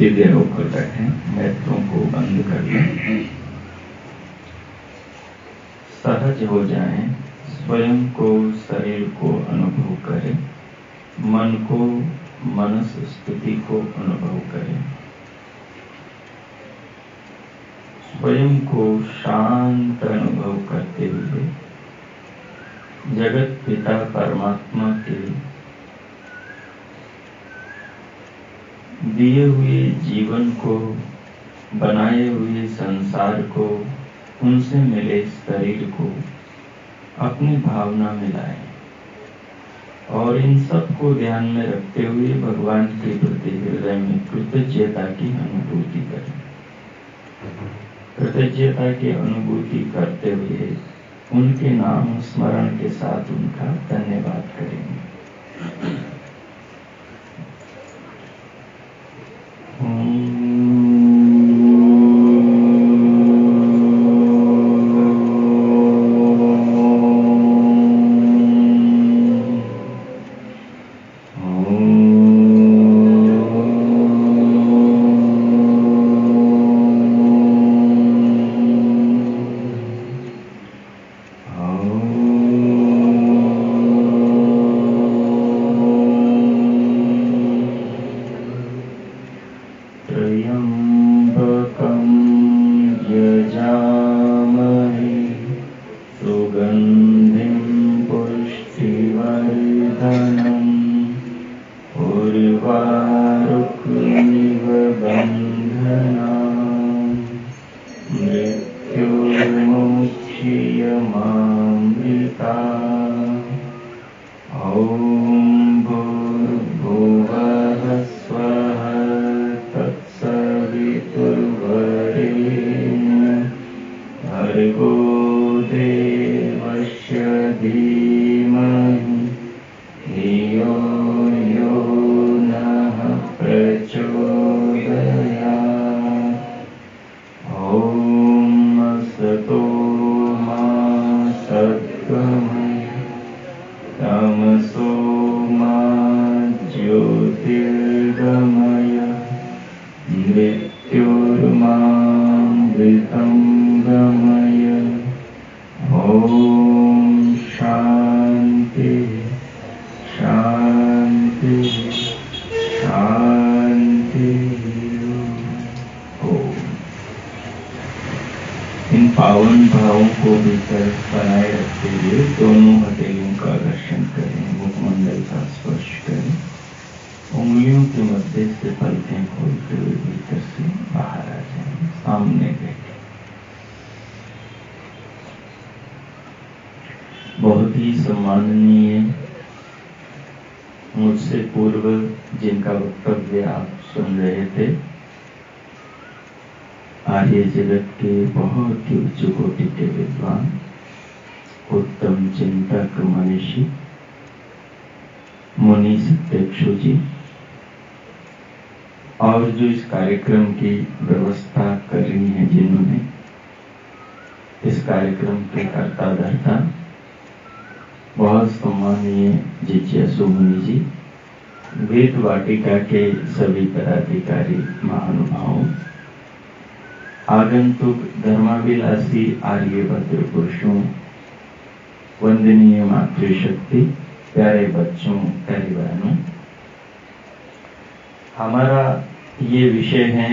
सीधे होकर बैठे, नेत्रों को बंद कर लें, सहज हो जाएं, स्वयं को, शरीर को अनुभव करें, मन को, मनस स्थिति को अनुभव करें, स्वयं को शांत अनुभव करते हुए जगत पिता परमात्मा के दिए हुए जीवन को, बनाए हुए संसार को, उनसे मिले शरीर को अपनी भावना में लाएं और इन सब को ध्यान में रखते हुए भगवान के प्रति हृदय में कृतज्ञता की अनुभूति करें। कृतज्ञता की अनुभूति करते हुए उनके नाम स्मरण के साथ उनका धन्यवाद करेंगे। पावन भावों को भीतर बनाए रखते हुए दोनों हथेलियों का दर्शन करें, मुखमंडल का स्पर्श करें, उंगलियों के मध्य से पलकें खोलते हुए भीतर से बाहर आ जाएं, सामने बैठे। बहुत ही सम्माननीय मुझसे पूर्व जिनका वक्तव्य आप सुन रहे थे, आर्य जगत के बहुत ही उच्च कोटि के विद्वान, उत्तम चिंतक, मनीषी मुनि सत्यक्षु जी, और जो इस कार्यक्रम की व्यवस्था कर रही हैं, जिन्होंने इस कार्यक्रम के कर्ता धर्ता, बहुत सम्मानीय जिज्ञासु मुनि जी, वेद वाटिका के सभी पदाधिकारी महानुभावों, आगंतुक धर्माभिलाषी आर्यभद्र पुरुषों, वंदनीय मातृशक्ति, प्यारे बच्चों, प्यारी बहनों, हमारा ये विषय है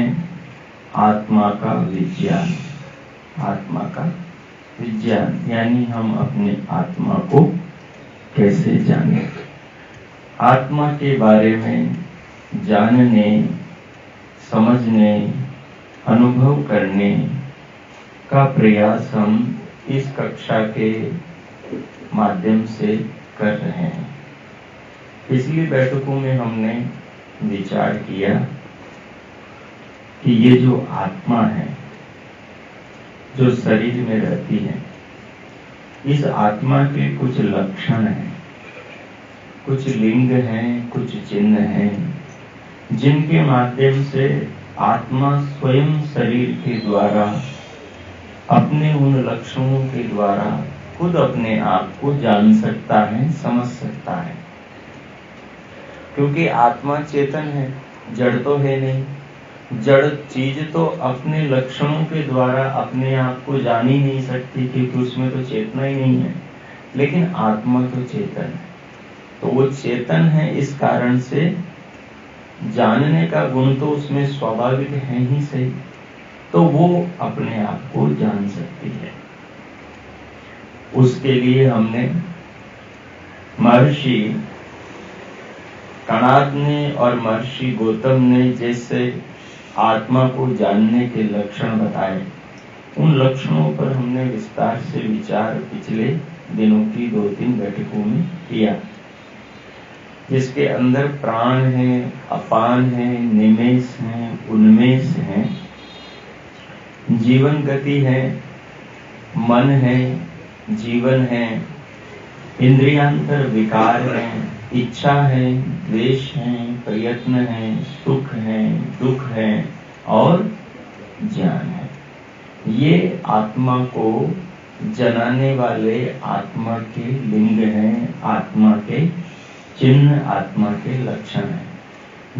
आत्मा का विज्ञान। आत्मा का विज्ञान यानी हम अपने आत्मा को कैसे जानें, आत्मा के बारे में जानने, समझने, अनुभव करने का प्रयास हम इस कक्षा के माध्यम से कर रहे हैं। पिछली बैठकों में हमने विचार किया कि ये जो आत्मा है, जो शरीर में रहती है, इस आत्मा के कुछ लक्षण हैं, कुछ लिंग हैं, कुछ चिन्ह हैं, जिनके माध्यम से आत्मा स्वयं शरीर के द्वारा, अपने उन लक्षणों के द्वारा खुद अपने आप को जान सकता है, समझ सकता है। क्योंकि आत्मा चेतन है, जड़ तो है नहीं, जड़ चीज तो अपने लक्षणों के द्वारा अपने आप को जान ही नहीं सकती, क्योंकि उसमें तो चेतना ही नहीं है। लेकिन आत्मा तो चेतन है, तो वो चेतन है, इस कारण से जानने का गुण तो उसमें स्वाभाविक है ही सही, तो वो अपने आप को जान सकती है। उसके लिए हमने महर्षि कणाद ने और महर्षि गौतम ने जैसे आत्मा को जानने के लक्षण बताए, उन लक्षणों पर हमने विस्तार से विचार पिछले दिनों की 2-3 बैठकों में किया, जिसके अंदर प्राण है, अपान है, निमेष है, उन्मेष है, जीवन गति है, मन है, जीवन है, इंद्रियांतर विकार है, इच्छा है, द्वेष है, प्रयत्न है, सुख है, दुख है और ज्ञान है। ये आत्मा को जनाने वाले आत्मा के लिंग हैं, आत्मा के चिन्ह, आत्मा के लक्षण हैं।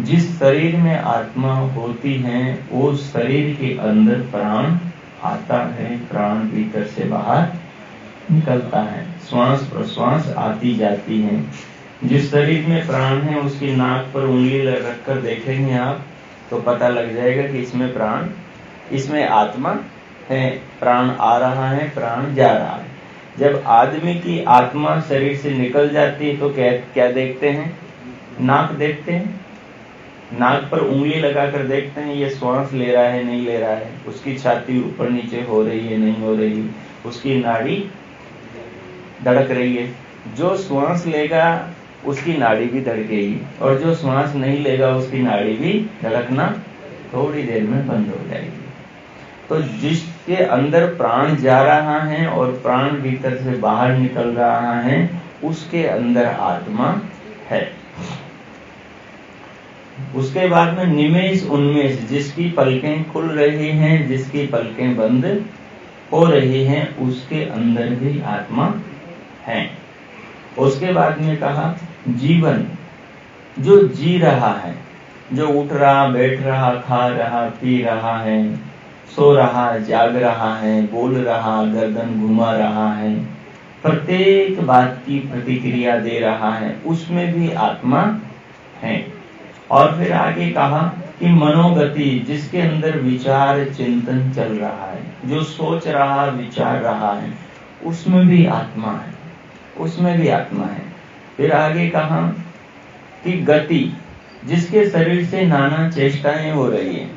जिस शरीर में आत्मा होती है वो शरीर के अंदर प्राण आता है, प्राण भीतर से बाहर निकलता है, श्वास प्रश्वास आती जाती है। जिस शरीर में प्राण है उसकी नाक पर उंगली रखकर देखेंगे आप तो पता लग जाएगा कि इसमें प्राण, इसमें आत्मा है, प्राण आ रहा है, प्राण जा रहा है। जब आदमी की आत्मा शरीर से निकल जाती है तो क्या देखते हैं? नाक देखते हैं, नाक पर उंगली लगाकर देखते हैं ये श्वास ले रहा है नहीं ले रहा है, उसकी छाती ऊपर नीचे हो रही है नहीं हो रही, उसकी नाड़ी धड़क रही है। जो श्वास लेगा उसकी नाड़ी भी धड़केगी और जो श्वास नहीं लेगा उसकी नाड़ी भी धड़कना थोड़ी देर में बंद हो जाएगी। तो जिसके अंदर प्राण जा रहा है और प्राण भीतर से बाहर निकल रहा है उसके अंदर आत्मा है। उसके बाद में निमेष उन्मेष, जिसकी पलकें खुल रही हैं, जिसकी पलकें बंद हो रही हैं, उसके अंदर भी आत्मा है। उसके बाद में कहा जीवन, जो जी रहा है, जो उठ रहा, बैठ रहा, खा रहा, पी रहा है, सो रहा, जाग रहा है, बोल रहा, गर्दन घुमा रहा है, प्रत्येक बात की प्रतिक्रिया दे रहा है, उसमें भी आत्मा है। और फिर आगे कहा कि मनोगति, जिसके अंदर विचार चिंतन चल रहा है, जो सोच रहा, विचार रहा है, उसमें भी आत्मा है, उसमें भी आत्मा है। फिर आगे कहा कि गति, जिसके शरीर से नाना चेष्टाएं हो रही है,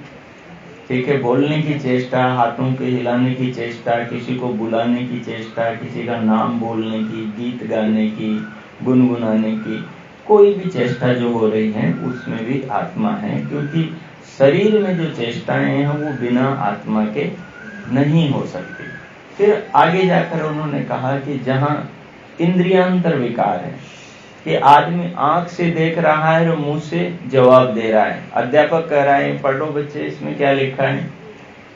ठीक है, बोलने की चेष्टा, हाथों के हिलाने की चेष्टा, किसी को बुलाने की चेष्टा, किसी का नाम बोलने की, गीत गाने की, गुनगुनाने की, कोई भी चेष्टा जो हो रही है उसमें भी आत्मा है, क्योंकि शरीर में जो चेष्टाएं हैं वो बिना आत्मा के नहीं हो सकती। फिर आगे जाकर उन्होंने कहा कि जहां इंद्रियांतर विकार है कि आदमी आंख से देख रहा है और मुंह से जवाब दे रहा है, अध्यापक कह रहा है पढ़ो बच्चे इसमें क्या लिखा है,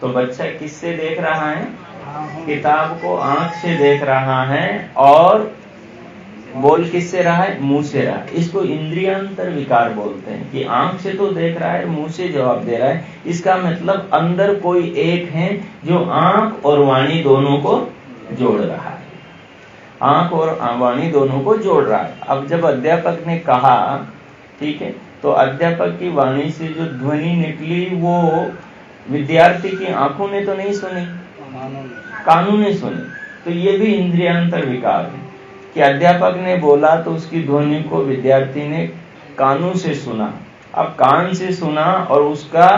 तो बच्चा किससे देख रहा है? किताब को आंख से देख रहा है और बोल किससे रहा है? मुंह से रहा है। इसको इंद्रियांतर विकार बोलते हैं कि आंख से तो देख रहा है, मुंह से जवाब दे रहा है। इसका मतलब अंदर कोई एक है जो आंख और वाणी दोनों को जोड़ रहा है, आंख और वाणी दोनों को जोड़ रहा है। अब जब अध्यापक ने कहा, ठीक है, तो अध्यापक की वाणी से जो ध्वनि निकली वो विद्यार्थी की आंखों ने तो नहीं सुनी, कानों ने सुनी। तो ये भी इंद्रियांतर विकार है कि अध्यापक ने बोला तो उसकी ध्वनि को विद्यार्थी ने कानों से सुना। अब कान से सुना और उसका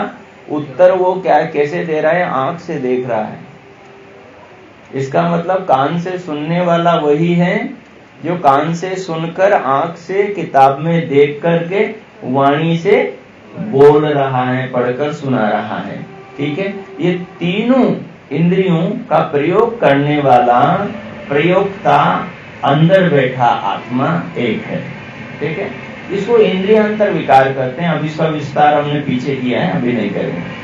उत्तर वो क्या कैसे दे रहा है? आंख से देख रहा है। इसका मतलब कान से सुनने वाला वही है जो कान से सुनकर आंख से किताब में देख करके वाणी से बोल रहा है, पढ़कर सुना रहा है। ठीक है, ये तीनों इंद्रियों का प्रयोग करने वाला प्रयोक्ता अंदर बैठा आत्मा एक है। ठीक है, इसको इंद्रियांतर विकार करते हैं। अब इसका विस्तार हमने पीछे किया है, अभी नहीं करेंगे।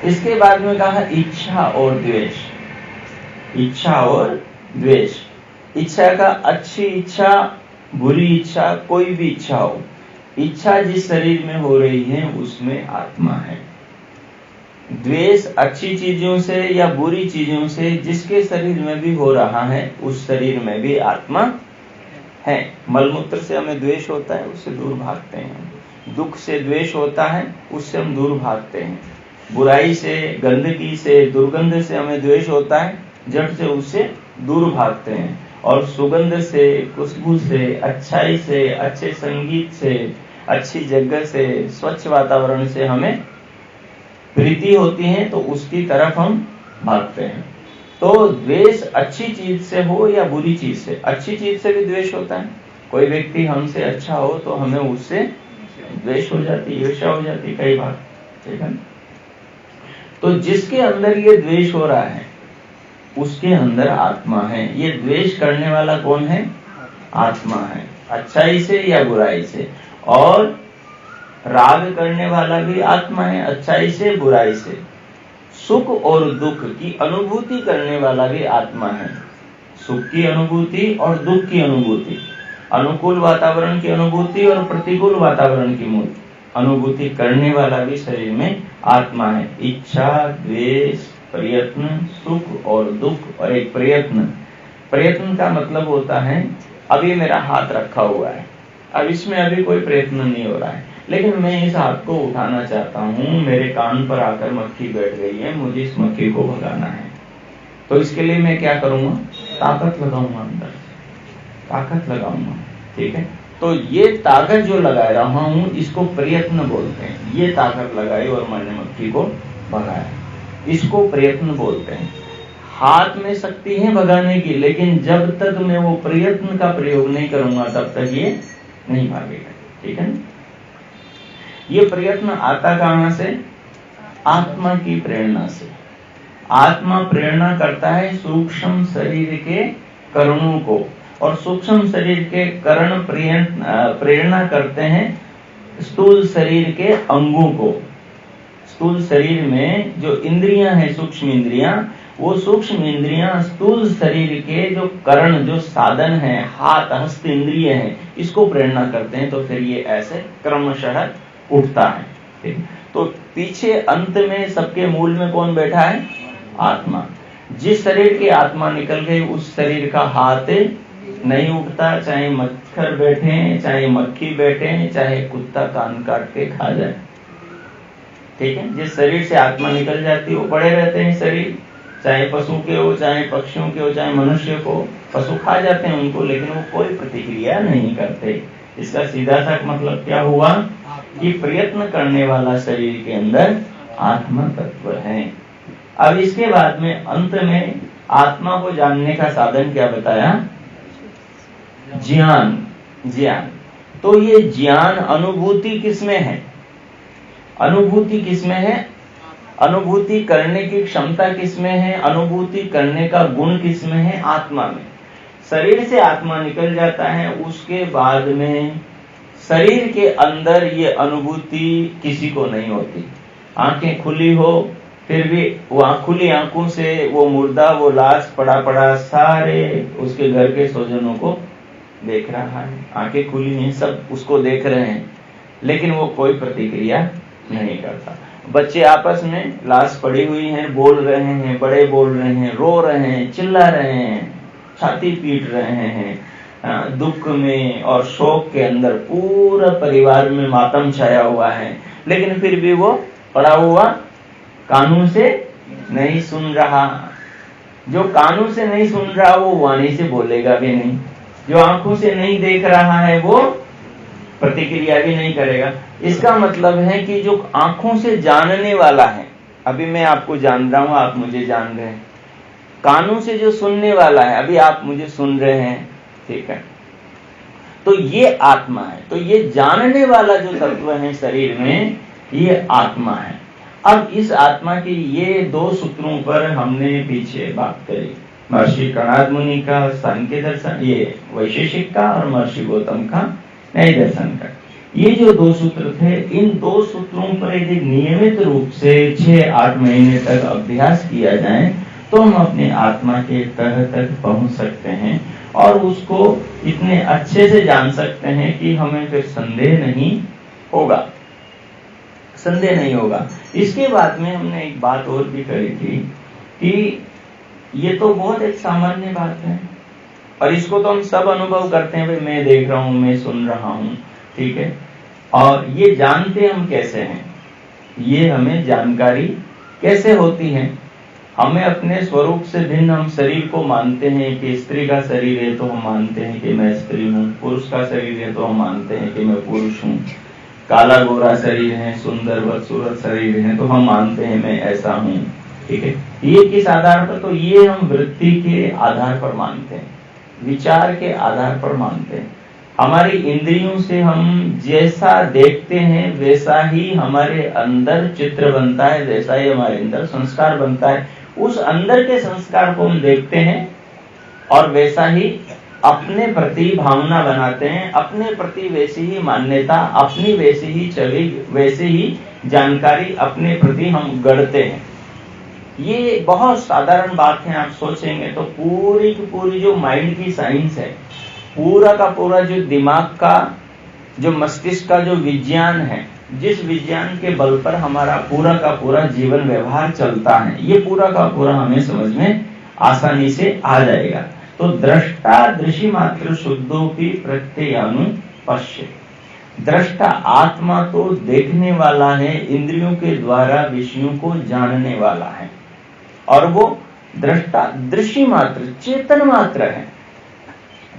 इसके बाद में कहा इच्छा और द्वेष। इच्छा और द्वेष, इच्छा का अच्छी इच्छा, बुरी इच्छा, कोई भी इच्छा हो, इच्छा जिस शरीर में हो रही है उसमें आत्मा है। द्वेष अच्छी चीजों से या बुरी चीजों से जिसके शरीर में भी हो रहा है उस शरीर में भी आत्मा है। मलमूत्र से हमें द्वेष होता है, उससे दूर भागते हैं। दुख से द्वेष होता है, उससे हम दूर भागते हैं। बुराई से, गंदगी से, दुर्गंध से हमें द्वेष होता है, जड़ से उससे दूर भागते हैं। और सुगंध से, खुशबू से, अच्छाई से, अच्छे संगीत से, अच्छी जगह से, स्वच्छ वातावरण से हमें प्रीति होती है, तो उसकी तरफ हम भागते हैं। तो द्वेष अच्छी चीज से हो या बुरी चीज से, अच्छी चीज से भी द्वेष होता है। कोई व्यक्ति हमसे अच्छा हो तो हमें उससे द्वेष हो जाती, ईर्ष्या हो जाती कई बार, ठीक है। तो जिसके अंदर ये द्वेष हो रहा है उसके अंदर आत्मा है। ये द्वेष करने वाला कौन है? आत्मा है, अच्छाई से या बुराई से। और राग करने वाला भी आत्मा है, अच्छाई से, बुराई से। सुख और दुख की अनुभूति करने वाला भी आत्मा है। सुख की अनुभूति और दुख की अनुभूति, अनुकूल वातावरण की अनुभूति और प्रतिकूल वातावरण की अनुभूति करने वाला भी शरीर में आत्मा है। इच्छा, द्वेष, प्रयत्न, सुख और दुख। और एक प्रयत्न का मतलब होता है अभी मेरा हाथ रखा हुआ है, अब इसमें अभी कोई प्रयत्न नहीं हो रहा है, लेकिन मैं इस हाथ को उठाना चाहता हूँ, मेरे कान पर आकर मक्खी बैठ गई है, मुझे इस मक्खी को भगाना है। तो इसके लिए मैं क्या करूंगा? ताकत लगाऊंगा, अंदर ताकत लगाऊंगा, ठीक है। तो ये ताकत जो लगा रहा हूं इसको प्रयत्न बोलते हैं। ये ताकत लगाई और मैंने मक्खी को भगाया, इसको प्रयत्न बोलते हैं। हाथ में शक्ति है भगाने की, लेकिन जब तक मैं वो प्रयत्न का प्रयोग नहीं करूंगा तब तक ये नहीं भागेगा, ठीक है। ये प्रयत्न आता कहां से? आत्मा की प्रेरणा से। आत्मा प्रेरणा करता है सूक्ष्म शरीर के करणों को, और सूक्ष्म शरीर के करण प्रेरणा करते हैं स्थूल शरीर के अंगों को। स्थूल शरीर में जो इंद्रियां हैं, सूक्ष्म इंद्रियां, वो सूक्ष्म इंद्रियां स्थूल शरीर के जो करण, जो साधन है, हाथ, हस्त इंद्रिय है, इसको प्रेरणा करते हैं। तो फिर ये ऐसे क्रमशः उठता है, ठीक। तो पीछे अंत में सबके मूल में कौन बैठा है? आत्मा। जिस शरीर की आत्मा निकल गई उस शरीर का हाथ नहीं उठता, चाहे मच्छर बैठे, चाहे मक्खी बैठे, चाहे कुत्ता कान काट के खा जाए, ठीक है। जिस शरीर से आत्मा निकल जाती है वो पड़े रहते हैं शरीर, चाहे पशु के हो, चाहे पक्षियों के हो, चाहे मनुष्य को। पशु खा जाते हैं उनको, लेकिन वो कोई प्रतिक्रिया नहीं करते। इसका सीधा सा मतलब क्या हुआ कि प्रयत्न करने वाला शरीर के अंदर आत्मा तत्व है। अब इसके बाद में अंत में आत्मा को जानने का साधन क्या बताया? ज्ञान। तो ये ज्ञान अनुभूति किसमें है? अनुभूति किसमें है? अनुभूति करने की क्षमता किसमें है? अनुभूति करने का गुण किसमें है? आत्मा में। शरीर से आत्मा निकल जाता है, उसके बाद में शरीर के अंदर ये अनुभूति किसी को नहीं होती। आंखें खुली हो फिर भी वो खुली आंखों से वो मुर्दा, वो लाश पड़ा सारे उसके घर के स्वजनों को देख रहा है। आंखें खुली हैं, सब उसको देख रहे हैं, लेकिन वो कोई प्रतिक्रिया नहीं करता। बच्चे आपस में लाश पड़ी हुई है बोल रहे हैं, बड़े बोल रहे हैं, रो रहे हैं, चिल्ला रहे हैं, छाती पीट रहे हैं। दुख में और शोक के अंदर पूरा परिवार में मातम छाया हुआ है, लेकिन फिर भी वो पड़ा हुआ कानों से नहीं सुन रहा। जो कानों से नहीं सुन रहा वो वाणी से बोलेगा भी नहीं। जो आंखों से नहीं देख रहा है वो प्रतिक्रिया भी नहीं करेगा। इसका मतलब है कि जो आंखों से जानने वाला है, अभी मैं आपको जान रहा हूं, आप मुझे जान रहे हैं। कानों से जो सुनने वाला है, अभी आप मुझे सुन रहे हैं, ठीक है। तो ये आत्मा है। तो ये जानने वाला जो तत्व है शरीर में, ये आत्मा है। अब इस आत्मा की ये दो सूत्रों पर हमने पीछे बात करी। महर्षि कणाद मुनि का सांख्य दर्शन, ये वैशेषिक का, और महर्षि गौतम का न्याय दर्शन का। ये जो दो सूत्र थे, इन दो सूत्रों पर यदि नियमित रूप से 6-8 महीने तक अभ्यास किया जाए तो हम अपने आत्मा के तह तक पहुंच सकते हैं। और उसको इतने अच्छे से जान सकते हैं कि हमें फिर संदेह नहीं होगा। इसके बाद में हमने एक बात और भी करी थी कि ये तो बहुत एक सामान्य बात है और इसको तो हम सब अनुभव करते हैं, भाई मैं देख रहा हूं, मैं सुन रहा हूं, ठीक है। और ये जानते हम कैसे हैं, ये हमें जानकारी कैसे होती है? हमें अपने स्वरूप से भिन्न हम शरीर को मानते हैं कि स्त्री का शरीर है तो हम मानते हैं कि मैं स्त्री हूँ, पुरुष का शरीर है तो हम मानते हैं कि मैं पुरुष हूँ, काला गोरा शरीर है, सुंदर बदसूरत शरीर है तो हम मानते हैं मैं ऐसा हूँ, ठीक है। ये किस आधार पर? तो ये हम वृत्ति के आधार पर मानते हैं, विचार के आधार पर मानते हैं। हमारी इंद्रियों से हम जैसा देखते हैं वैसा ही हमारे अंदर चित्र बनता है, वैसा ही हमारे अंदर संस्कार बनता है। उस अंदर के संस्कार को हम देखते हैं और वैसा ही अपने प्रति भावना बनाते हैं, अपने प्रति वैसी ही मान्यता, अपनी वैसी ही छवि, वैसे ही जानकारी अपने प्रति हम गढ़ते हैं। ये बहुत साधारण बात है। आप सोचेंगे तो पूरी की पूरी जो माइंड की साइंस है, पूरा का पूरा जो दिमाग का, जो मस्तिष्क का जो विज्ञान है, जिस विज्ञान के बल पर हमारा पूरा का पूरा जीवन व्यवहार चलता है, ये पूरा का पूरा हमें समझ में आसानी से आ जाएगा। तो दृष्टा दृश्य मात्र शुद्धों की प्रत्ययानुपश्य। दृष्टा आत्मा तो देखने वाला है, इंद्रियों के द्वारा विषयों को जानने वाला है, और वो दृष्टा दृश्य मात्र, चेतन मात्र है,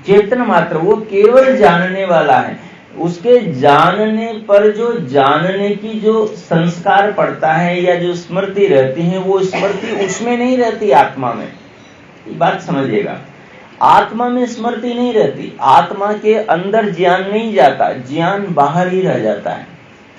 चेतन मात्र, वो केवल जानने वाला है। उसके जानने पर जो जानने की जो संस्कार पड़ता है या जो स्मृति रहती है, वो स्मृति उसमें नहीं रहती, आत्मा में। ये बात समझिएगा, आत्मा में स्मृति नहीं रहती, आत्मा के अंदर ज्ञान नहीं जाता, ज्ञान बाहर ही रह जाता है,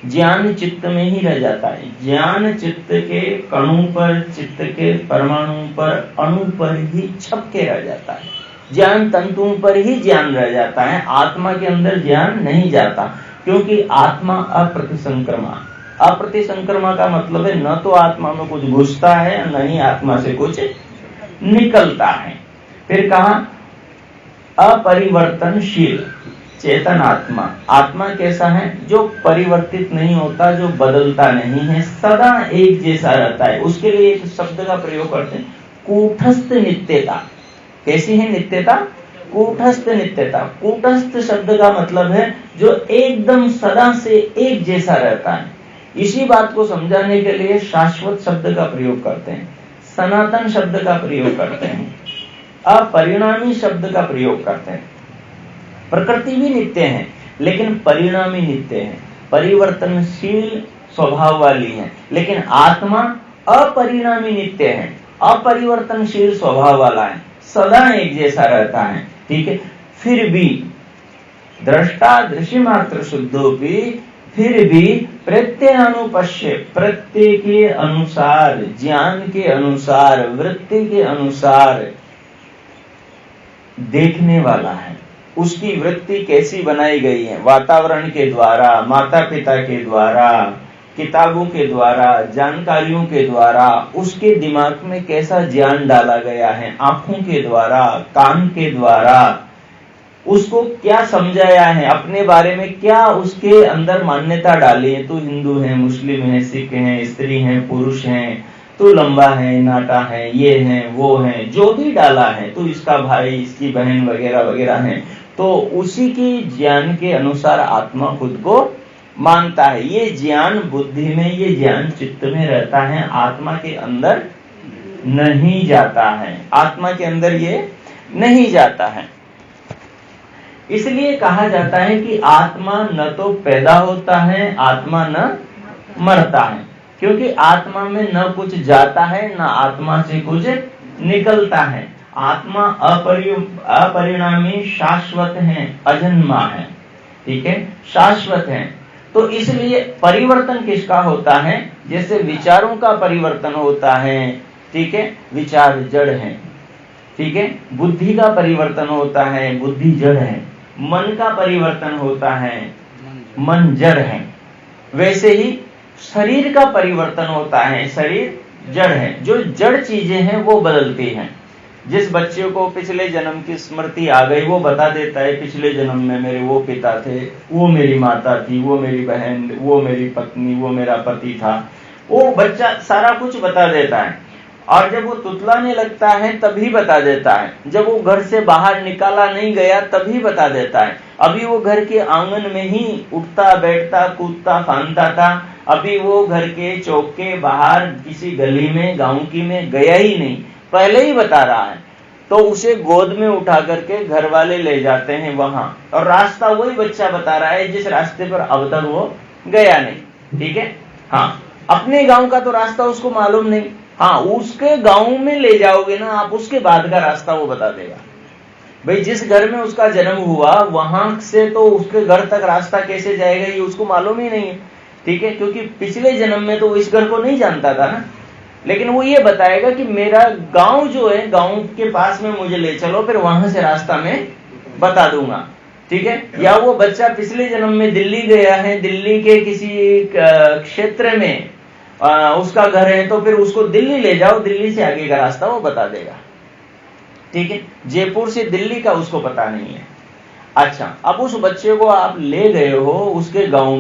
ज्ञान चित्त में ही रह जाता है। ज्ञान चित्त के कणों पर, चित्त के परमाणु पर, अणु पर ही छप के रह जाता है, ज्ञान तंतुओं पर ही ज्ञान रह जाता है, आत्मा के अंदर ज्ञान नहीं जाता, क्योंकि आत्मा अप्रतिसंक्रमा। अप्रतिसंक्रमा का मतलब है न तो आत्मा में कुछ घुसता है, न ही आत्मा से कुछ निकलता है। फिर कहा अपरिवर्तनशील चेतन आत्मा। आत्मा कैसा है? जो परिवर्तित नहीं होता, जो बदलता नहीं है, सदा एक जैसा रहता है। उसके लिए एक शब्द का प्रयोग करते हैं, कूटस्थ नित्यता। कैसी है नित्यता? कूटस्थ नित्यता। कूटस्थ शब्द का मतलब है जो एकदम सदा से एक जैसा रहता है। इसी बात को समझाने के लिए शाश्वत शब्द का प्रयोग करते हैं, सनातन शब्द का प्रयोग करते हैं, अपरिणामी शब्द का प्रयोग करते हैं। प्रकृति भी नित्य है लेकिन परिणामी नित्य है, परिवर्तनशील स्वभाव वाली है, लेकिन आत्मा अपरिणामी नित्य है, अपरिवर्तनशील स्वभाव वाला है, सदा एक जैसा रहता है, ठीक है। फिर भी दृष्टा दृश्य मात्र शुद्धोपि, फिर भी प्रत्ययानुपश्य, प्रत्यय के अनुसार, ज्ञान के अनुसार, वृत्ति के अनुसार देखने वाला है। उसकी वृत्ति कैसी बनाई गई है? वातावरण के द्वारा, माता पिता के द्वारा, किताबों के द्वारा, जानकारियों के द्वारा, उसके दिमाग में कैसा ज्ञान डाला गया है, आंखों के द्वारा, कान के द्वारा, उसको क्या समझाया है, अपने बारे में क्या उसके अंदर मान्यता डाली है। तू हिंदू है, मुस्लिम है, सिख है, स्त्री है, पुरुष है, तू लंबा है, नाटा है, ये है, वो है, जो भी डाला है, तू इसका भाई, इसकी बहन वगैरह वगैरह है, तो उसी की ज्ञान के अनुसार आत्मा खुद को मानता है। ये ज्ञान बुद्धि में, ये ज्ञान चित्त में रहता है, आत्मा के अंदर नहीं जाता है, आत्मा के अंदर ये नहीं जाता है। इसलिए कहा जाता है कि आत्मा न तो पैदा होता है, आत्मा न मरता है, क्योंकि आत्मा में न कुछ जाता है, न आत्मा से कुछ निकलता है। आत्मा अपरिणामी शाश्वत है, अजन्मा है, ठीक है, शाश्वत है। तो इसलिए परिवर्तन किसका होता है? जैसे विचारों का परिवर्तन होता है, ठीक है, विचार जड़ है, ठीक है, बुद्धि का परिवर्तन होता है, बुद्धि जड़ है, मन का परिवर्तन होता है, मन जड़ है, वैसे ही शरीर का परिवर्तन होता है, शरीर जड़ है। जो जड़ चीजें हैं वो बदलती हैं, जिस बच्चे को पिछले जन्म की स्मृति आ गई वो बता देता है पिछले जन्म में मेरे वो पिता थे, वो मेरी माता थी, वो मेरी बहन, वो मेरी पत्नी, वो मेरा पति था। वो बच्चा सारा कुछ बता देता है। और जब वो तुतलाने लगता है तभी बता देता है। जब वो घर से बाहर निकाला नहीं गया तभी बता देता है। अभी वो घर के आंगन में ही उठता बैठता कूदता फांदता था। अभी वो घर के चौक के बाहर किसी गली में गांव की में गया ही नहीं, पहले ही बता रहा है। तो उसे गोद में उठा करके घर वाले ले जाते हैं वहां, और रास्ता वही बच्चा बता रहा है जिस रास्ते पर अब तक वो गया नहीं। ठीक है, हाँ, अपने गांव का तो रास्ता उसको मालूम नहीं। हाँ, उसके गांव में ले जाओगे ना आप, उसके बाद का रास्ता वो बता देगा। भाई जिस घर में उसका जन्म हुआ वहां से तो उसके घर तक रास्ता कैसे जाएगा ये उसको मालूम ही नहीं है। ठीक है, क्योंकि पिछले जन्म में तो वो इस घर को नहीं जानता था ना। लेकिन वो ये बताएगा कि मेरा गांव जो है, गांव के पास में मुझे ले चलो, फिर वहां से रास्ता मैं बता दूंगा। ठीक है, या वो बच्चा पिछले जन्म में दिल्ली गया है, दिल्ली के किसी क्षेत्र में उसका घर है, तो फिर उसको दिल्ली ले जाओ, दिल्ली से आगे का रास्ता वो बता देगा। ठीक है, जयपुर से दिल्ली का उसको पता नहीं है। अच्छा, अब उस बच्चे को आप ले गए हो उसके गांव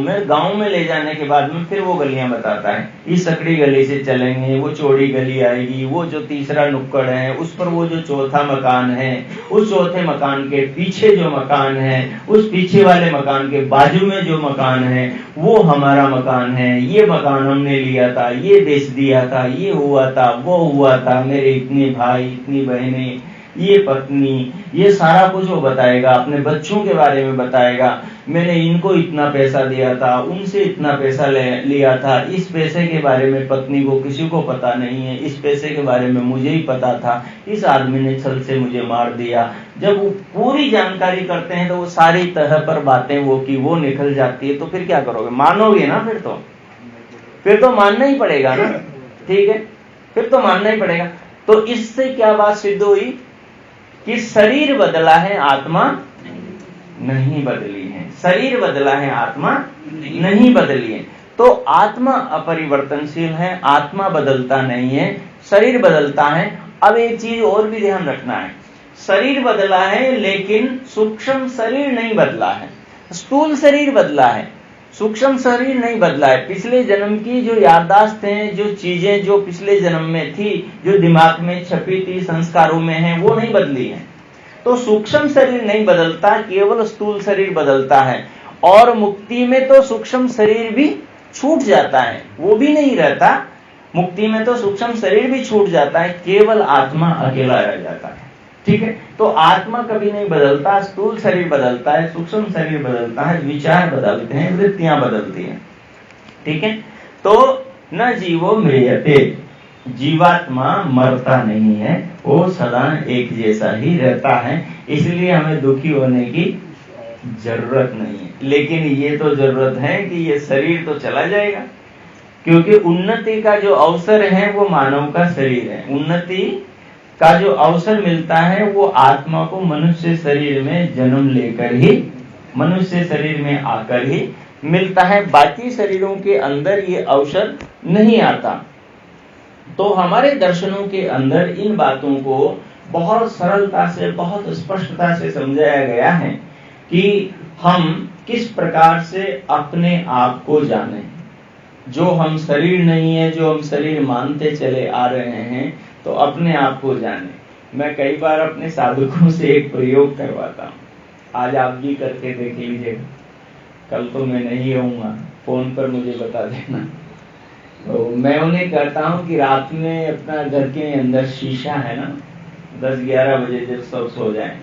में ले जाने के बाद में फिर वो गलियां बताता है। इस सकड़ी गली से चलेंगे, वो चौड़ी गली आएगी, वो जो तीसरा नुक्कड़ है उस पर वो जो चौथा मकान है, उस चौथे मकान के पीछे जो मकान है, उस पीछे वाले मकान के बाजू में जो मकान है वो हमारा मकान है, ये मकान हमने लिया था, ये बेच दिया था, ये हुआ था, वो हुआ था, मेरे इतने भाई, इतनी बहनें, ये पत्नी, ये सारा कुछ वो बताएगा। अपने बच्चों के बारे में बताएगा, मैंने इनको इतना पैसा दिया था, उनसे इतना पैसा लिया था, इस पैसे के बारे में पत्नी को किसी को पता नहीं है, इस पैसे के बारे में मुझे ही पता था, इस आदमी ने छल से मुझे मार दिया। जब वो पूरी जानकारी करते हैं तो वो सारी तरह पर बातें वो की वो निकल जाती है। तो फिर क्या करोगे, मानोगे ना? फिर तो मानना ही पड़ेगा ना। ठीक है, फिर तो मानना ही पड़ेगा। तो इससे क्या बात सिद्ध हुई कि शरीर बदला है, आत्मा नहीं बदली है। शरीर बदला है, आत्मा नहीं बदली है। तो आत्मा अपरिवर्तनशील है, आत्मा बदलता नहीं है, शरीर बदलता है। अब एक चीज और भी ध्यान रखना है, शरीर बदला है लेकिन सूक्ष्म शरीर नहीं बदला है। स्थूल शरीर बदला है, सूक्ष्म शरीर नहीं बदला है। पिछले जन्म की जो याददाश्त हैं, जो चीजें जो पिछले जन्म में थी, जो दिमाग में छपी थी, संस्कारों में है, वो नहीं बदली है। तो सूक्ष्म शरीर नहीं बदलता, केवल स्थूल शरीर बदलता है। और मुक्ति में तो सूक्ष्म शरीर भी छूट जाता है, वो भी नहीं रहता। मुक्ति में तो सूक्ष्म शरीर भी छूट जाता है, केवल आत्मा अकेला रह जाता है। ठीक है, तो आत्मा कभी नहीं बदलता, स्थूल शरीर बदलता है, सूक्ष्म शरीर बदलता है, विचार बदलते हैं, वृत्तियां बदलती हैं। ठीक है, तो न जीवो म्रियते, जीवात्मा मरता नहीं है, वो सदा एक जैसा ही रहता है। इसलिए हमें दुखी होने की जरूरत नहीं है। लेकिन ये तो जरूरत है कि ये शरीर तो चला जाएगा, क्योंकि उन्नति का जो अवसर है वो मानव का शरीर है। उन्नति का जो अवसर मिलता है वो आत्मा को मनुष्य शरीर में जन्म लेकर ही, मनुष्य शरीर में आकर ही मिलता है। बाकी शरीरों के अंदर ये अवसर नहीं आता। तो हमारे दर्शनों के अंदर इन बातों को बहुत सरलता से, बहुत स्पष्टता से समझाया गया है कि हम किस प्रकार से अपने आप को जाने। जो हम शरीर नहीं है, जो हम शरीर मानते चले आ रहे हैं, तो अपने आप को जाने। मैं कई बार अपने साधकों से एक प्रयोग करवाता हूँ, आज आप भी करके देख लीजिएगा। कल तो मैं नहीं रहूंगा, फोन पर मुझे बता देना। तो मैं उन्हें कहता हूँ कि रात में अपना घर के अंदर शीशा है ना, 10-11 बजे जब सब सो जाए,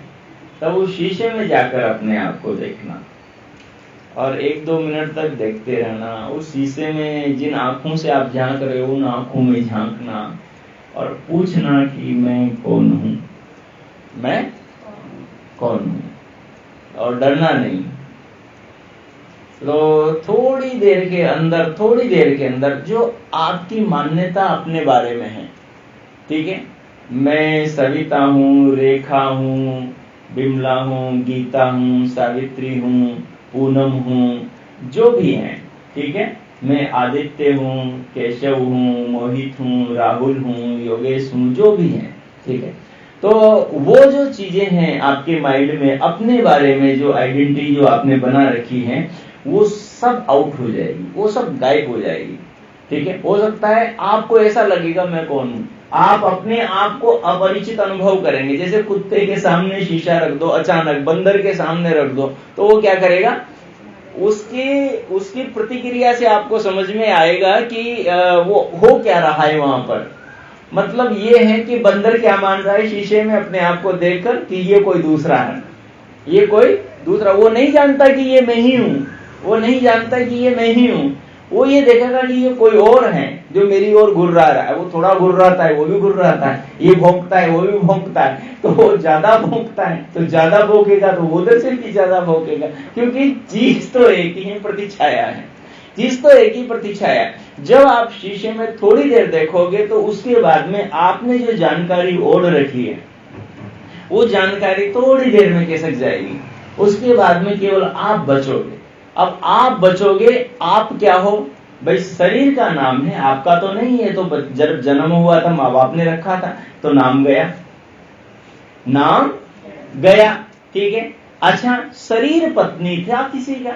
तब उस शीशे में जाकर अपने आप को देखना और 1-2 मिनट तक देखते रहना। उस शीशे में जिन आंखों से आप झांक रहे हो उन आंखों में झांकना और पूछना कि मैं कौन हूं, मैं कौन हूं, और डरना नहीं। तो थोड़ी देर के अंदर जो आपकी मान्यता अपने बारे में है, ठीक है, मैं सविता हूं, रेखा हूं, बिमला हूं, गीता हूं, सावित्री हूं, पूनम हूं, जो भी है, ठीक है, मैं आदित्य हूं, केशव हूं, मोहित हूं, राहुल हूं, योगेश हूं, जो भी है, ठीक है। तो वो जो चीजें हैं आपके माइंड में अपने बारे में, जो आइडेंटिटी जो आपने बना रखी है, वो सब आउट हो जाएगी, वो सब गायब हो जाएगी। ठीक है, हो सकता है आपको ऐसा लगेगा मैं कौन हूं, आप अपने आप को अपरिचित अनुभव करेंगे। जैसे कुत्ते के सामने शीशा रख दो, अचानक बंदर के सामने रख दो, तो वो क्या करेगा, उसकी प्रतिक्रिया से आपको समझ में आएगा कि वो हो क्या रहा है वहां पर। मतलब ये है कि बंदर क्या मान रहा है शीशे में अपने आप को देखकर कि ये कोई दूसरा है, ये कोई दूसरा। वो नहीं जानता कि ये मैं ही हूं, वो नहीं जानता कि ये मैं ही हूं। वो ये देखेगा कि ये कोई और है जो मेरी ओर घुर्रा रहा है। वो थोड़ा घुर्राता है, वो भी घुर्राता है, ये भौंकता है, वो भी भौंकता है। तो वो ज्यादा भौंकता है तो ज्यादा भौंकेगा, तो उधर से भी ज्यादा भौंकेगा, क्योंकि चीज तो एक ही है, प्रतिछाया है, चीज तो एक ही प्रतिछाया। जब आप शीशे में थोड़ी देर देखोगे तो उसके बाद में आपने जो जानकारी ओढ़ रखी है, वो जानकारी थोड़ी देर में खिसक जाएगी। उसके बाद में केवल आप बचोगे। अब आप बचोगे, आप क्या हो भाई, शरीर का नाम है, आपका तो नहीं है। तो जब जन्म हुआ था माँ बाप ने रखा था, तो नाम गया, नाम गया। ठीक है, अच्छा, शरीर पत्नी था किसी का,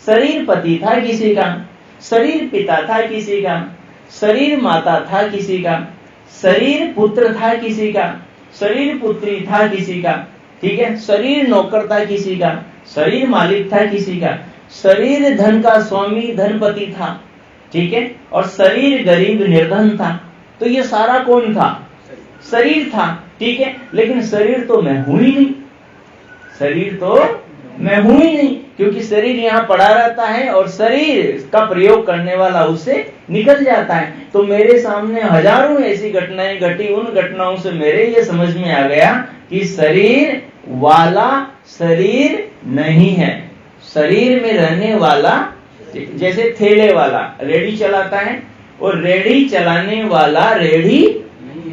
शरीर पति था किसी का, शरीर पिता था किसी का, शरीर माता था किसी का, शरीर पुत्र था किसी का, शरीर पुत्री था किसी का। ठीक है, शरीर नौकर था किसी का, शरीर मालिक था किसी का, शरीर धन का स्वामी धनपति था। ठीक है, और शरीर गरीब निर्धन था। तो ये सारा कौन था, शरीर था। ठीक है, लेकिन शरीर तो मैं हूं ही नहीं, शरीर तो मैं हूं ही नहीं, क्योंकि शरीर यहाँ पड़ा रहता है और शरीर का प्रयोग करने वाला उससे निकल जाता है। तो मेरे सामने हजारों ऐसी घटनाएं घटी, उन घटनाओं से मेरे ये समझ में आ गया कि शरीर वाला शरीर नहीं है। शरीर में रहने वाला, जैसे ठेले वाला रेडी चलाता है, और रेडी चलाने वाला रेडी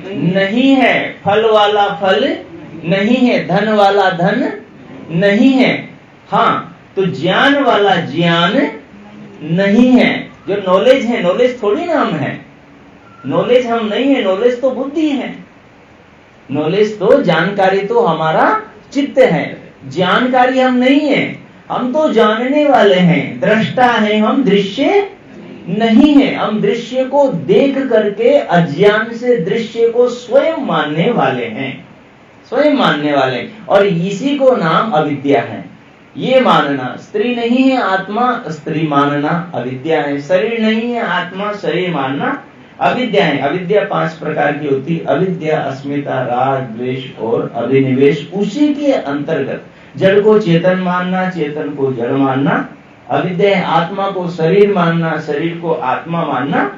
नहीं है, फल वाला फल नहीं है, धन वाला धन नहीं है। हाँ, तो ज्ञान वाला ज्ञान नहीं है। जो नॉलेज है, नॉलेज थोड़ी ना हम है, नॉलेज हम नहीं है, नॉलेज तो बुद्धि है, नॉलेज तो जानकारी तो हमारा चित्त है, जानकारी हम नहीं है। हम तो जानने वाले हैं, दृष्टा है हम, दृश्य नहीं है। हम दृश्य को देख करके अज्ञान से दृश्य को स्वयं मानने वाले हैं, स्वयं मानने वाले, और इसी को नाम अविद्या है। ये मानना, स्त्री नहीं है आत्मा, स्त्री मानना अविद्या है। शरीर नहीं है आत्मा, शरीर मानना अविद्या है। अविद्या 5 प्रकार की होती, अविद्या, अस्मिता, राग, द्वेष और अभिनिवेश। उसी के अंतर्गत जड़ को चेतन मानना, चेतन को जड़ मानना अविद्या है। आत्मा को शरीर मानना, शरीर को आत्मा मानना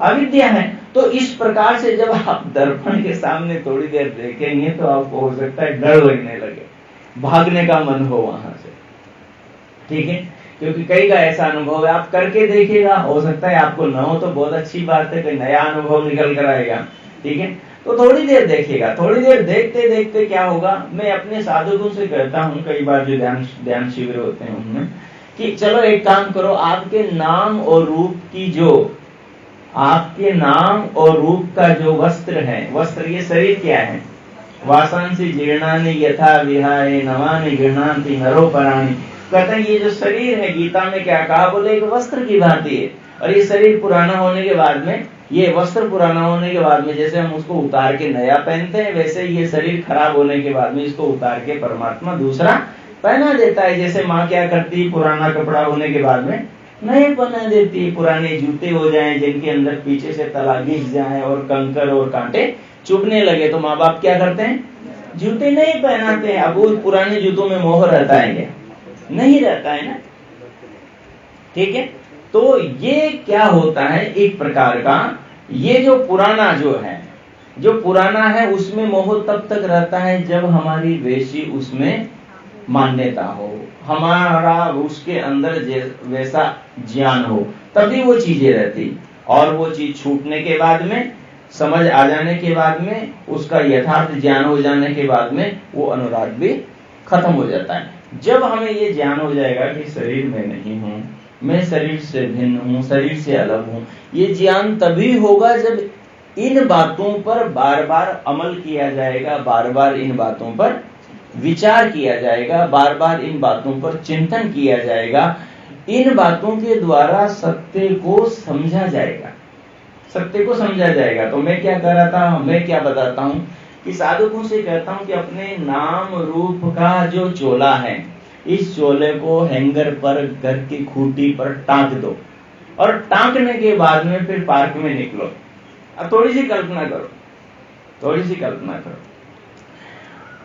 अविद्या है। तो इस प्रकार से जब आप दर्पण के सामने थोड़ी देर देखेंगे तो आपको हो सकता है डर लगने लगे, भागने का मन हो वहां से। ठीक है, क्योंकि कई का ऐसा अनुभव है, आप करके देखिएगा, हो सकता है आपको न हो तो बहुत अच्छी बात है, कोई नया अनुभव निकल कर आएगा। ठीक है, तो थोड़ी देर देखिएगा, थोड़ी देर देखते देखते क्या होगा, मैं अपने साधकों से कहता हूँ कई बार जो ध्यान शिविर होते हैं उनमें, कि चलो एक काम करो, आपके नाम और रूप की जो, आपके नाम और रूप का जो वस्त्र है, वस्त्र ये शरीर क्या है, वासांसी जीर्णानि यथा विहाय नवानि गृह्णान्ति नरोपराणि। कहते हैं ये जो शरीर है, गीता में क्या कहा, बोले एक वस्त्र की भांति है। और ये शरीर पुराना होने के बाद में, ये वस्त्र पुराना होने के बाद में जैसे हम उसको उतार के नया पहनते हैं, वैसे ये शरीर खराब होने के बाद में इसको उतार के परमात्मा दूसरा पहना देता है। जैसे माँ क्या करती है, पुराना कपड़ा होने के बाद में नए पहना देती है। पुराने जूते हो जाएं जिनके अंदर पीछे से तला घिस जाए और कंकर और कांटे चुभने लगे, तो माँ बाप क्या करते हैं, जूते नहीं पहनाते हैं। अब वो पुराने जूतों में मोह रहता है क्या, नहीं रहता है ना। ठीक है, तो ये क्या होता है, एक प्रकार का ये जो पुराना जो है, जो पुराना है उसमें मोह तब तक रहता है जब हमारी वैसी उसमें मान्यता हो, हमारा उसके अंदर वैसा ज्ञान हो, तभी वो चीजें रहती। और वो चीज छूटने के बाद में, समझ आ जाने के बाद में, उसका यथार्थ ज्ञान हो जाने के बाद में वो अनुराग भी खत्म हो जाता है। जब हमें ये ज्ञान हो जाएगा कि शरीर में नहीं हूं, मैं शरीर से भिन्न हूं, शरीर से अलग हूं, ये ज्ञान तभी होगा जब इन बातों पर बार बार अमल किया जाएगा, बार बार इन बातों पर विचार किया जाएगा, बार बार इन बातों पर चिंतन किया जाएगा। इन बातों के द्वारा सत्य को समझा जाएगा, सत्य को समझा जाएगा। तो मैं क्या कर रहा था, मैं क्या बताता हूं कि साधकों से कहता हूं कि अपने नाम रूप का जो चोला है, इस चोले को हैंगर पर घर की खूंटी पर टांग दो, और टांगने के बाद में फिर पार्क में निकलो। अब थोड़ी सी कल्पना करो, थोड़ी सी कल्पना करो,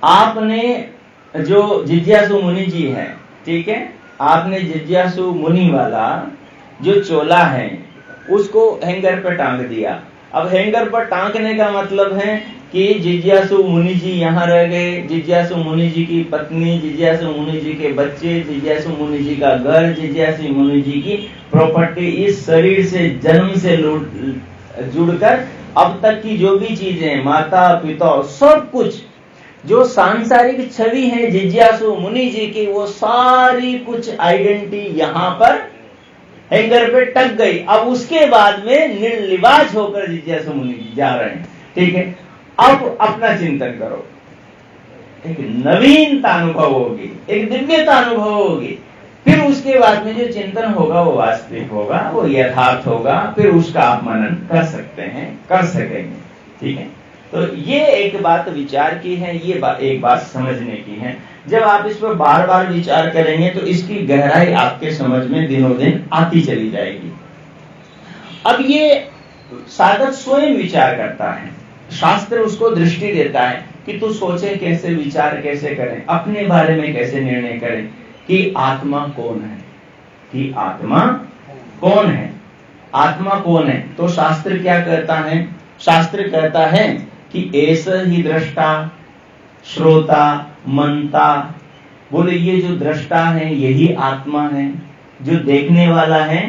आपने जो जिज्ञासु मुनि जी है, ठीक है, आपने जिज्ञासु मुनि वाला जो चोला है उसको हैंगर पर टांग दिया। अब हैंगर पर टांगने का मतलब है कि जिज्ञासु मुनि जी यहाँ रह गए, जिज्ञासु मुनि जी की पत्नी, जिज्ञासु मुनि जी के बच्चे, जिज्ञासु मुनि जी का घर, जिज्ञासु मुनि जी की प्रॉपर्टी, इस शरीर से जन्म से जुड़कर अब तक की जो भी चीजें, माता पिता, सब कुछ जो सांसारिक छवि है जिज्ञासु मुनि जी की, वो सारी कुछ आइडेंटिटी यहाँ पर हैंगर पे टक गई। अब उसके बाद में निर्लिवाज होकर जिज्ञासु मुनि जी जा रहे हैं, ठीक है। अब अपना चिंतन करो, एक नवीनता अनुभव होगी, एक दिव्यता अनुभव होगी। फिर उसके बाद में जो चिंतन होगा वो वास्तविक होगा, वो यथार्थ होगा, फिर उसका आप मनन कर सकते हैं, कर सकेंगे, ठीक है। तो ये एक बात विचार की है, ये एक बात समझने की है। जब आप इस पर बार बार विचार करेंगे तो इसकी गहराई आपके समझ में दिनों दिन आती चली जाएगी। अब ये साधक स्वयं विचार करता है, शास्त्र उसको दृष्टि देता है कि तू सोचे कैसे, विचार कैसे करें, अपने बारे में कैसे निर्णय करें कि आत्मा कौन है, कि आत्मा कौन है, आत्मा कौन है। तो शास्त्र क्या कहता है, शास्त्र कहता है कि ऐसा ही दृष्टा श्रोता मनता, बोले ये जो दृष्टा है यही आत्मा है, जो देखने वाला है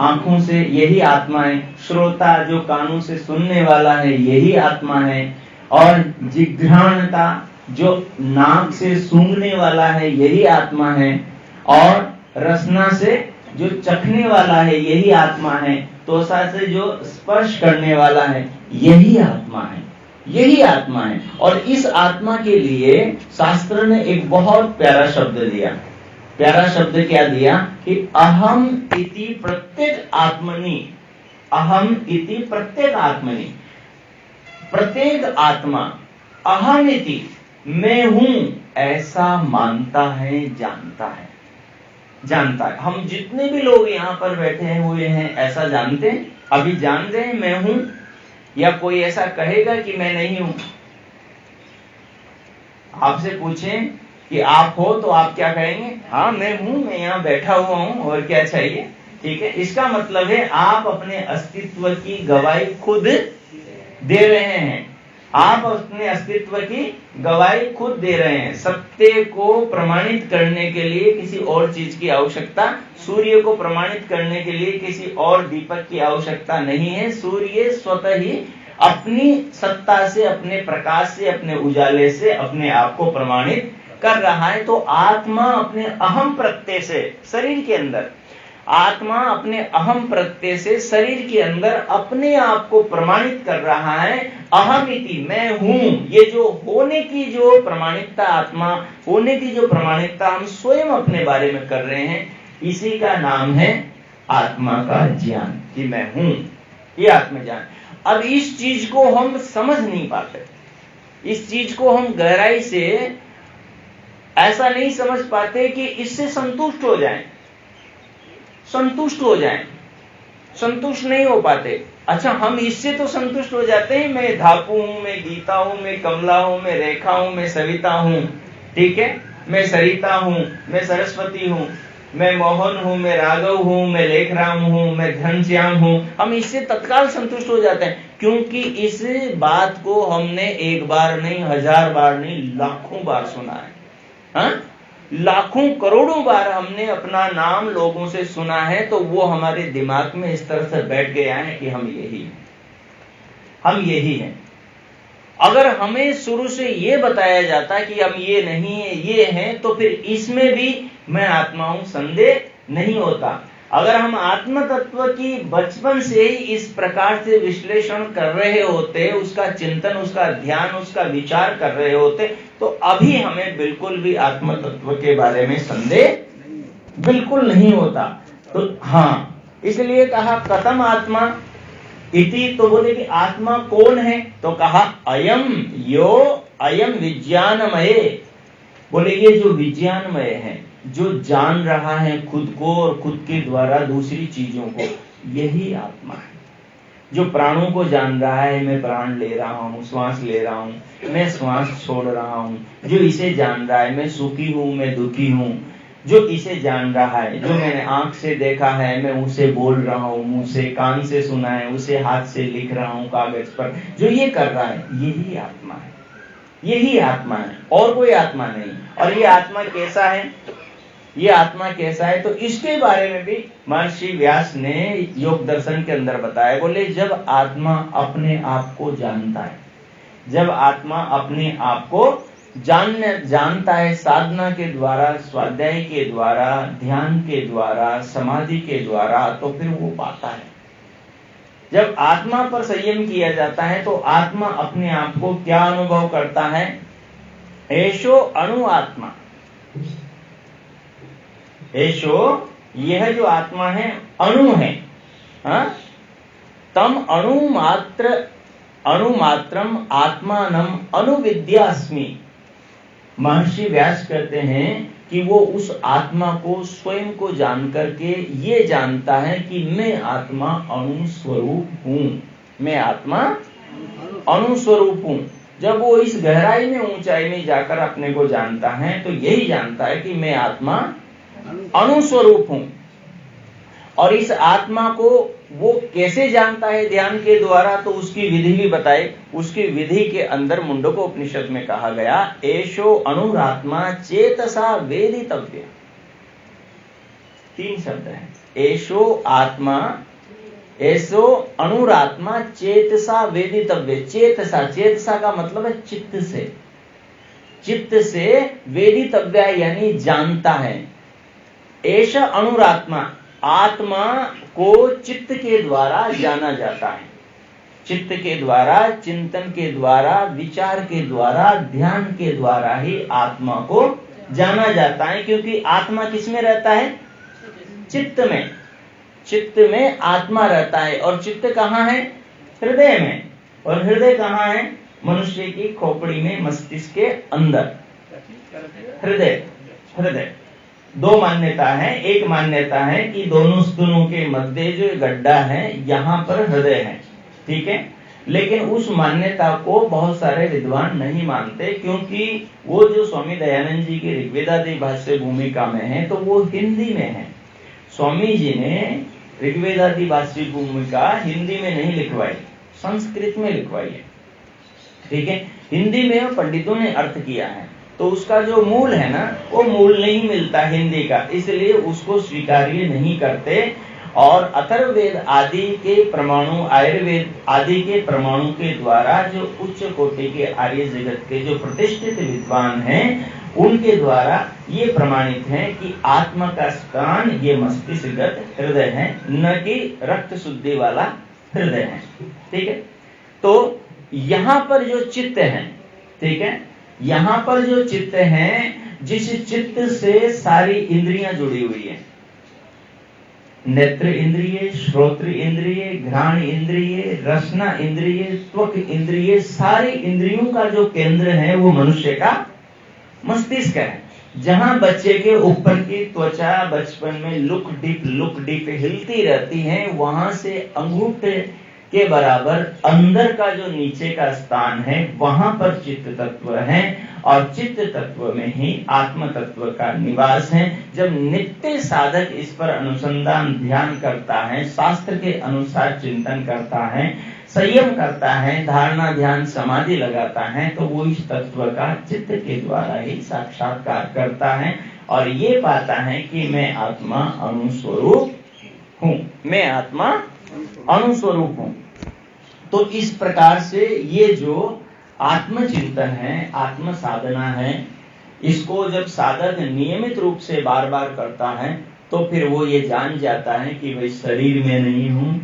आंखों से यही आत्मा है, श्रोता जो कानों से सुनने वाला है यही आत्मा है, और जिघ्राणता जो नाक से सूंघने वाला है यही आत्मा है, और रसना से जो चखने वाला है यही आत्मा है, त्वचा से जो स्पर्श करने वाला है यही आत्मा है, यही आत्मा है। और इस आत्मा के लिए शास्त्र ने एक बहुत प्यारा शब्द दिया। प्यारा शब्द क्या दिया कि अहम इति प्रत्येक आत्मनि, अहम इति प्रत्येक आत्मनि, प्रत्येक आत्मा अहम इति मैं हूं ऐसा मानता है, जानता है, जानता है। हम जितने भी लोग यहाँ पर बैठे हुए हैं ऐसा जानते हैं, अभी जानते हैं मैं हूं, या कोई ऐसा कहेगा कि मैं नहीं हूं? आपसे पूछें कि आप हो तो आप क्या कहेंगे? हाँ मैं हूं, मैं यहाँ बैठा हुआ हूं, और क्या चाहिए, ठीक है। इसका मतलब है आप अपने अस्तित्व की गवाही खुद दे रहे हैं, आप अपने अस्तित्व की गवाही खुद दे रहे हैं। सत्य को प्रमाणित करने के लिए किसी और चीज की आवश्यकता, सूर्य को प्रमाणित करने के लिए किसी और दीपक की आवश्यकता नहीं है। सूर्य स्वतः ही अपनी सत्ता से, अपने प्रकाश से, अपने उजाले से अपने आप को प्रमाणित कर रहा है। तो आत्मा अपने अहम प्रत्यय से शरीर के अंदर, आत्मा अपने अहम प्रत्यय से शरीर के अंदर अपने आप को प्रमाणित कर रहा है। अहम इति मैं हूं, ये जो होने की जो प्रमाणिकता, आत्मा होने की जो प्रमाणिकता हम स्वयं अपने बारे में कर रहे हैं, इसी का नाम है आत्मा का ज्ञान, कि मैं हूं, ये आत्मज्ञान। अब इस चीज को हम समझ नहीं पाते, इस चीज को हम गहराई से ऐसा नहीं समझ पाते कि इससे संतुष्ट हो जाएं, संतुष्ट हो जाएं, संतुष्ट नहीं हो पाते। अच्छा हम इससे तो संतुष्ट हो जाते हैं, मैं धापू हूं, मैं गीता हूं, मैं कमला हूं, मैं रेखा हूं, मैं सविता हूं, ठीक है, मैं सरिता हूं, मैं सरस्वती हूं, मैं मोहन हूं, मैं राघव हूं, मैं लेखराम हूं, मैं घनश्याम हूं। हम इससे तत्काल संतुष्ट हो जाते हैं, क्योंकि इस बात को हमने एक बार नहीं, 1000 बार नहीं, लाखों बार सुना है। हाँ? लाखों करोड़ों बार हमने अपना नाम लोगों से सुना है, तो वो हमारे दिमाग में इस तरह से बैठ गया है कि हम यही हैं, हम यही हैं। अगर हमें शुरू से ये बताया जाता कि हम ये नहीं है, ये हैं, तो फिर इसमें भी मैं आत्मा हूं संदेह नहीं होता। अगर हम आत्म तत्व की बचपन से ही इस प्रकार से विश्लेषण कर रहे होते, उसका चिंतन, उसका ध्यान, उसका विचार कर रहे होते, तो अभी हमें बिल्कुल भी आत्म तत्व के बारे में संदेह बिल्कुल नहीं होता। तो हाँ, इसलिए कहा कथम आत्मा इति, तो बोले कि आत्मा कौन है? तो कहा अयम यो अयम विज्ञानमय। बोले ये जो विज्ञानमय है, जो जान रहा है खुद को और खुद के द्वारा दूसरी चीजों को, यही आत्मा है। जो प्राणों को जान रहा है, मैं प्राण ले रहा हूँ, श्वास ले रहा हूँ, मैं श्वास छोड़ रहा हूँ, जो इसे जान रहा है मैं सुखी हूँ, मैं दुखी हूँ, जो इसे जान रहा है, जो मैंने आंख से देखा है मैं उसे बोल रहा हूँ, मुंह से, कान से सुना है उसे हाथ से लिख रहा हूँ कागज पर, जो ये कर रहा है यही आत्मा है, यही आत्मा है, और कोई आत्मा नहीं। और ये आत्मा कैसा है, ये आत्मा कैसा है? तो इसके बारे में भी महर्षि व्यास ने योग दर्शन के अंदर बताया। बोले जब आत्मा अपने आप को जानता है, जब आत्मा अपने आप को जानता है साधना के द्वारा, स्वाध्याय के द्वारा, ध्यान के द्वारा, समाधि के द्वारा, तो फिर वो पाता है। जब आत्मा पर संयम किया जाता है तो आत्मा अपने आप को क्या अनुभव करता है? ऐशो अणु आत्मा, ऐशो यह जो आत्मा है अणु है, तम अणु मात्रम आत्मानम अनुविद्यास्मि। महर्षि व्यास कहते हैं कि वो उस आत्मा को, स्वयं को जान करके ये जानता है कि मैं आत्मा अणु स्वरूप हूं, मैं आत्मा अणु स्वरूप हूं। जब वो इस गहराई में, ऊंचाई में जाकर अपने को जानता है तो यही जानता है कि मैं आत्मा अणु स्वरूप हूं। और इस आत्मा को वो कैसे जानता है? ध्यान के द्वारा। तो उसकी विधि भी बताए। उसकी विधि के अंदर मुंडको उपनिषद में कहा गया, एशो अणुरात्मा चेतसा वेदितव्य। 3 शब्द हैं। एशो आत्मा, ऐसो अणुरात्मा चेतसा वेदितव्य। चेतसा, चेतसा का मतलब है चित्त से, चित्त से वेदितव्य यानी जानता है। ऐश अणुरात्मा, आत्मा को चित्त के द्वारा जाना जाता है, चित्त के द्वारा, चिंतन के द्वारा, विचार के द्वारा, ध्यान के द्वारा ही आत्मा को जाना जाता है। क्योंकि आत्मा किस में रहता है? चित्त में। चित्त में आत्मा रहता है। और चित्त कहाँ है? हृदय में। और हृदय कहाँ है? मनुष्य की खोपड़ी में, मस्तिष्क के अंदर हृदय। हृदय 2 मान्यता है। एक मान्यता है कि दोनों स्तनों के मध्य जो गड्ढा है यहाँ पर हृदय है, ठीक है। लेकिन उस मान्यता को बहुत सारे विद्वान नहीं मानते, क्योंकि वो जो स्वामी दयानंद जी की ऋग्वेदादि भाष्य भूमिका में है तो वो हिंदी में है। स्वामी जी ने ऋग्वेदादि भाष्य भूमिका हिंदी में नहीं लिखवाई, संस्कृत में लिखवाई है, ठीक है। हिंदी में पंडितों ने अर्थ किया है, तो उसका जो मूल है ना, वो मूल नहीं मिलता हिंदी का, इसलिए उसको स्वीकार्य नहीं करते। और अथर्ववेद आदि के प्रमाणु, आयुर्वेद आदि के प्रमाणु के द्वारा जो उच्च कोटि के आर्य जगत के जो प्रतिष्ठित विद्वान हैं, उनके द्वारा ये प्रमाणित है कि आत्मा का स्थान ये मस्तिष्कगत हृदय है, न कि रक्त शुद्धि वाला हृदय है, ठीक है। तो यहाँ पर जो चित्त है, ठीक है, यहाँ पर जो चित्त है, जिस चित्त से सारी इंद्रियां जुड़ी हुई है, नेत्र इंद्रिय, श्रोत्र इंद्रिय, घ्राण इंद्रिय, रसना इंद्रिय, त्वक इंद्रिय, सारी इंद्रियों का जो केंद्र है वो मनुष्य का मस्तिष्क है। जहां बच्चे के ऊपर की त्वचा बचपन में लुक डिप हिलती रहती है, वहां से अंगूठे के बराबर अंदर का जो नीचे का स्थान है, वहां पर चित्त तत्व है। और चित्त तत्व में ही आत्म तत्व का निवास है। जब नित्य साधक इस पर अनुसंधान ध्यान करता है, शास्त्र के अनुसार चिंतन करता है, संयम करता है, धारणा ध्यान समाधि लगाता है, तो वो इस तत्व का चित्त के द्वारा ही साक्षात्कार करता है और ये पाता है कि मैं आत्मा अणुस्वरूप हूं, मैं आत्मा अणुस्वरूप हूं। तो इस प्रकार से ये जो आत्मचिंतन है, आत्म साधना है, इसको जब साधक नियमित रूप से बार बार करता है तो फिर वो ये जान जाता है कि भाई शरीर में नहीं हूँ,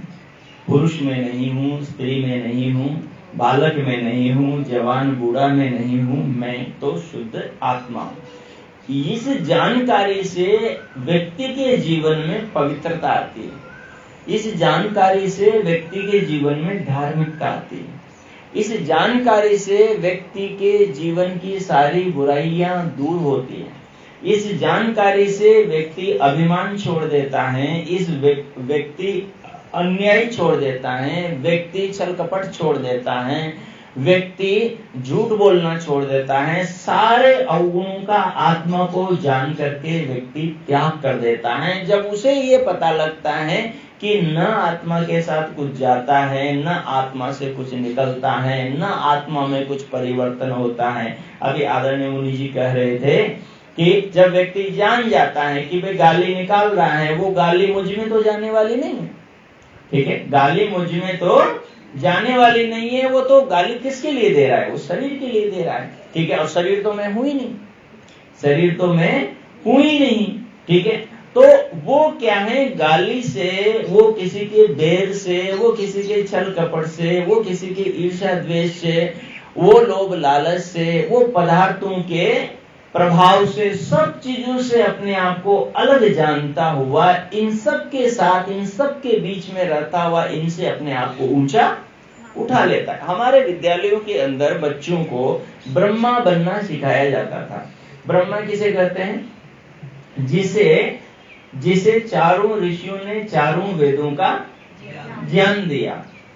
पुरुष में नहीं हूँ, स्त्री में नहीं हूँ, बालक में नहीं हूँ, जवान बूढ़ा में नहीं हूँ, मैं तो शुद्ध आत्मा हूँ। इस जानकारी से व्यक्ति के जीवन में पवित्रता आती है। इस जानकारी से व्यक्ति के जीवन में धार्मिकता आती है। इस जानकारी से व्यक्ति के जीवन की सारी बुराइयां दूर होती हैं। इस जानकारी से व्यक्ति अभिमान छोड़ देता है, इस व्यक्ति अन्याय छोड़ देता है, व्यक्ति छल कपट छोड़ देता है, व्यक्ति झूठ बोलना छोड़ देता है। सारे अवगुणों का आत्मा को जान करके व्यक्ति त्याग कर देता है। जब उसे ये पता लगता है कि न आत्मा के साथ कुछ जाता है, न आत्मा से कुछ निकलता है, न आत्मा में कुछ परिवर्तन होता है। अभी आदरणीय मुनि जी कह रहे थे कि जब व्यक्ति जान जाता है कि भाई गाली निकाल रहा है, वो गाली मुझ में तो जाने वाली नहीं है, ठीक है, गाली मुझ में तो जाने वाली नहीं है। वो तो गाली किसके लिए दे रहा है? वो शरीर के लिए दे रहा है, ठीक है। और शरीर तो मैं हूं ही नहीं, शरीर तो मैं हूं ही नहीं, ठीक है। तो वो क्या है, गाली से, वो किसी के बैर से, वो किसी के छल कपट से, वो किसी के ईर्ष्या द्वेष से, वो लोभ लालच से, वो पदार्थों के प्रभाव से, सब चीजों से अपने आप को अलग जानता हुआ, इन सब के साथ, इन सब के बीच में रहता हुआ, इनसे अपने आप को ऊंचा उठा लेता है। हमारे विद्यालयों के अंदर बच्चों को ब्रह्मा बनना सिखाया जाता था। ब्रह्मा किसे कहते हैं? जिसे चारों ऋषियों ने चारों वेदों का ज्ञान दिया।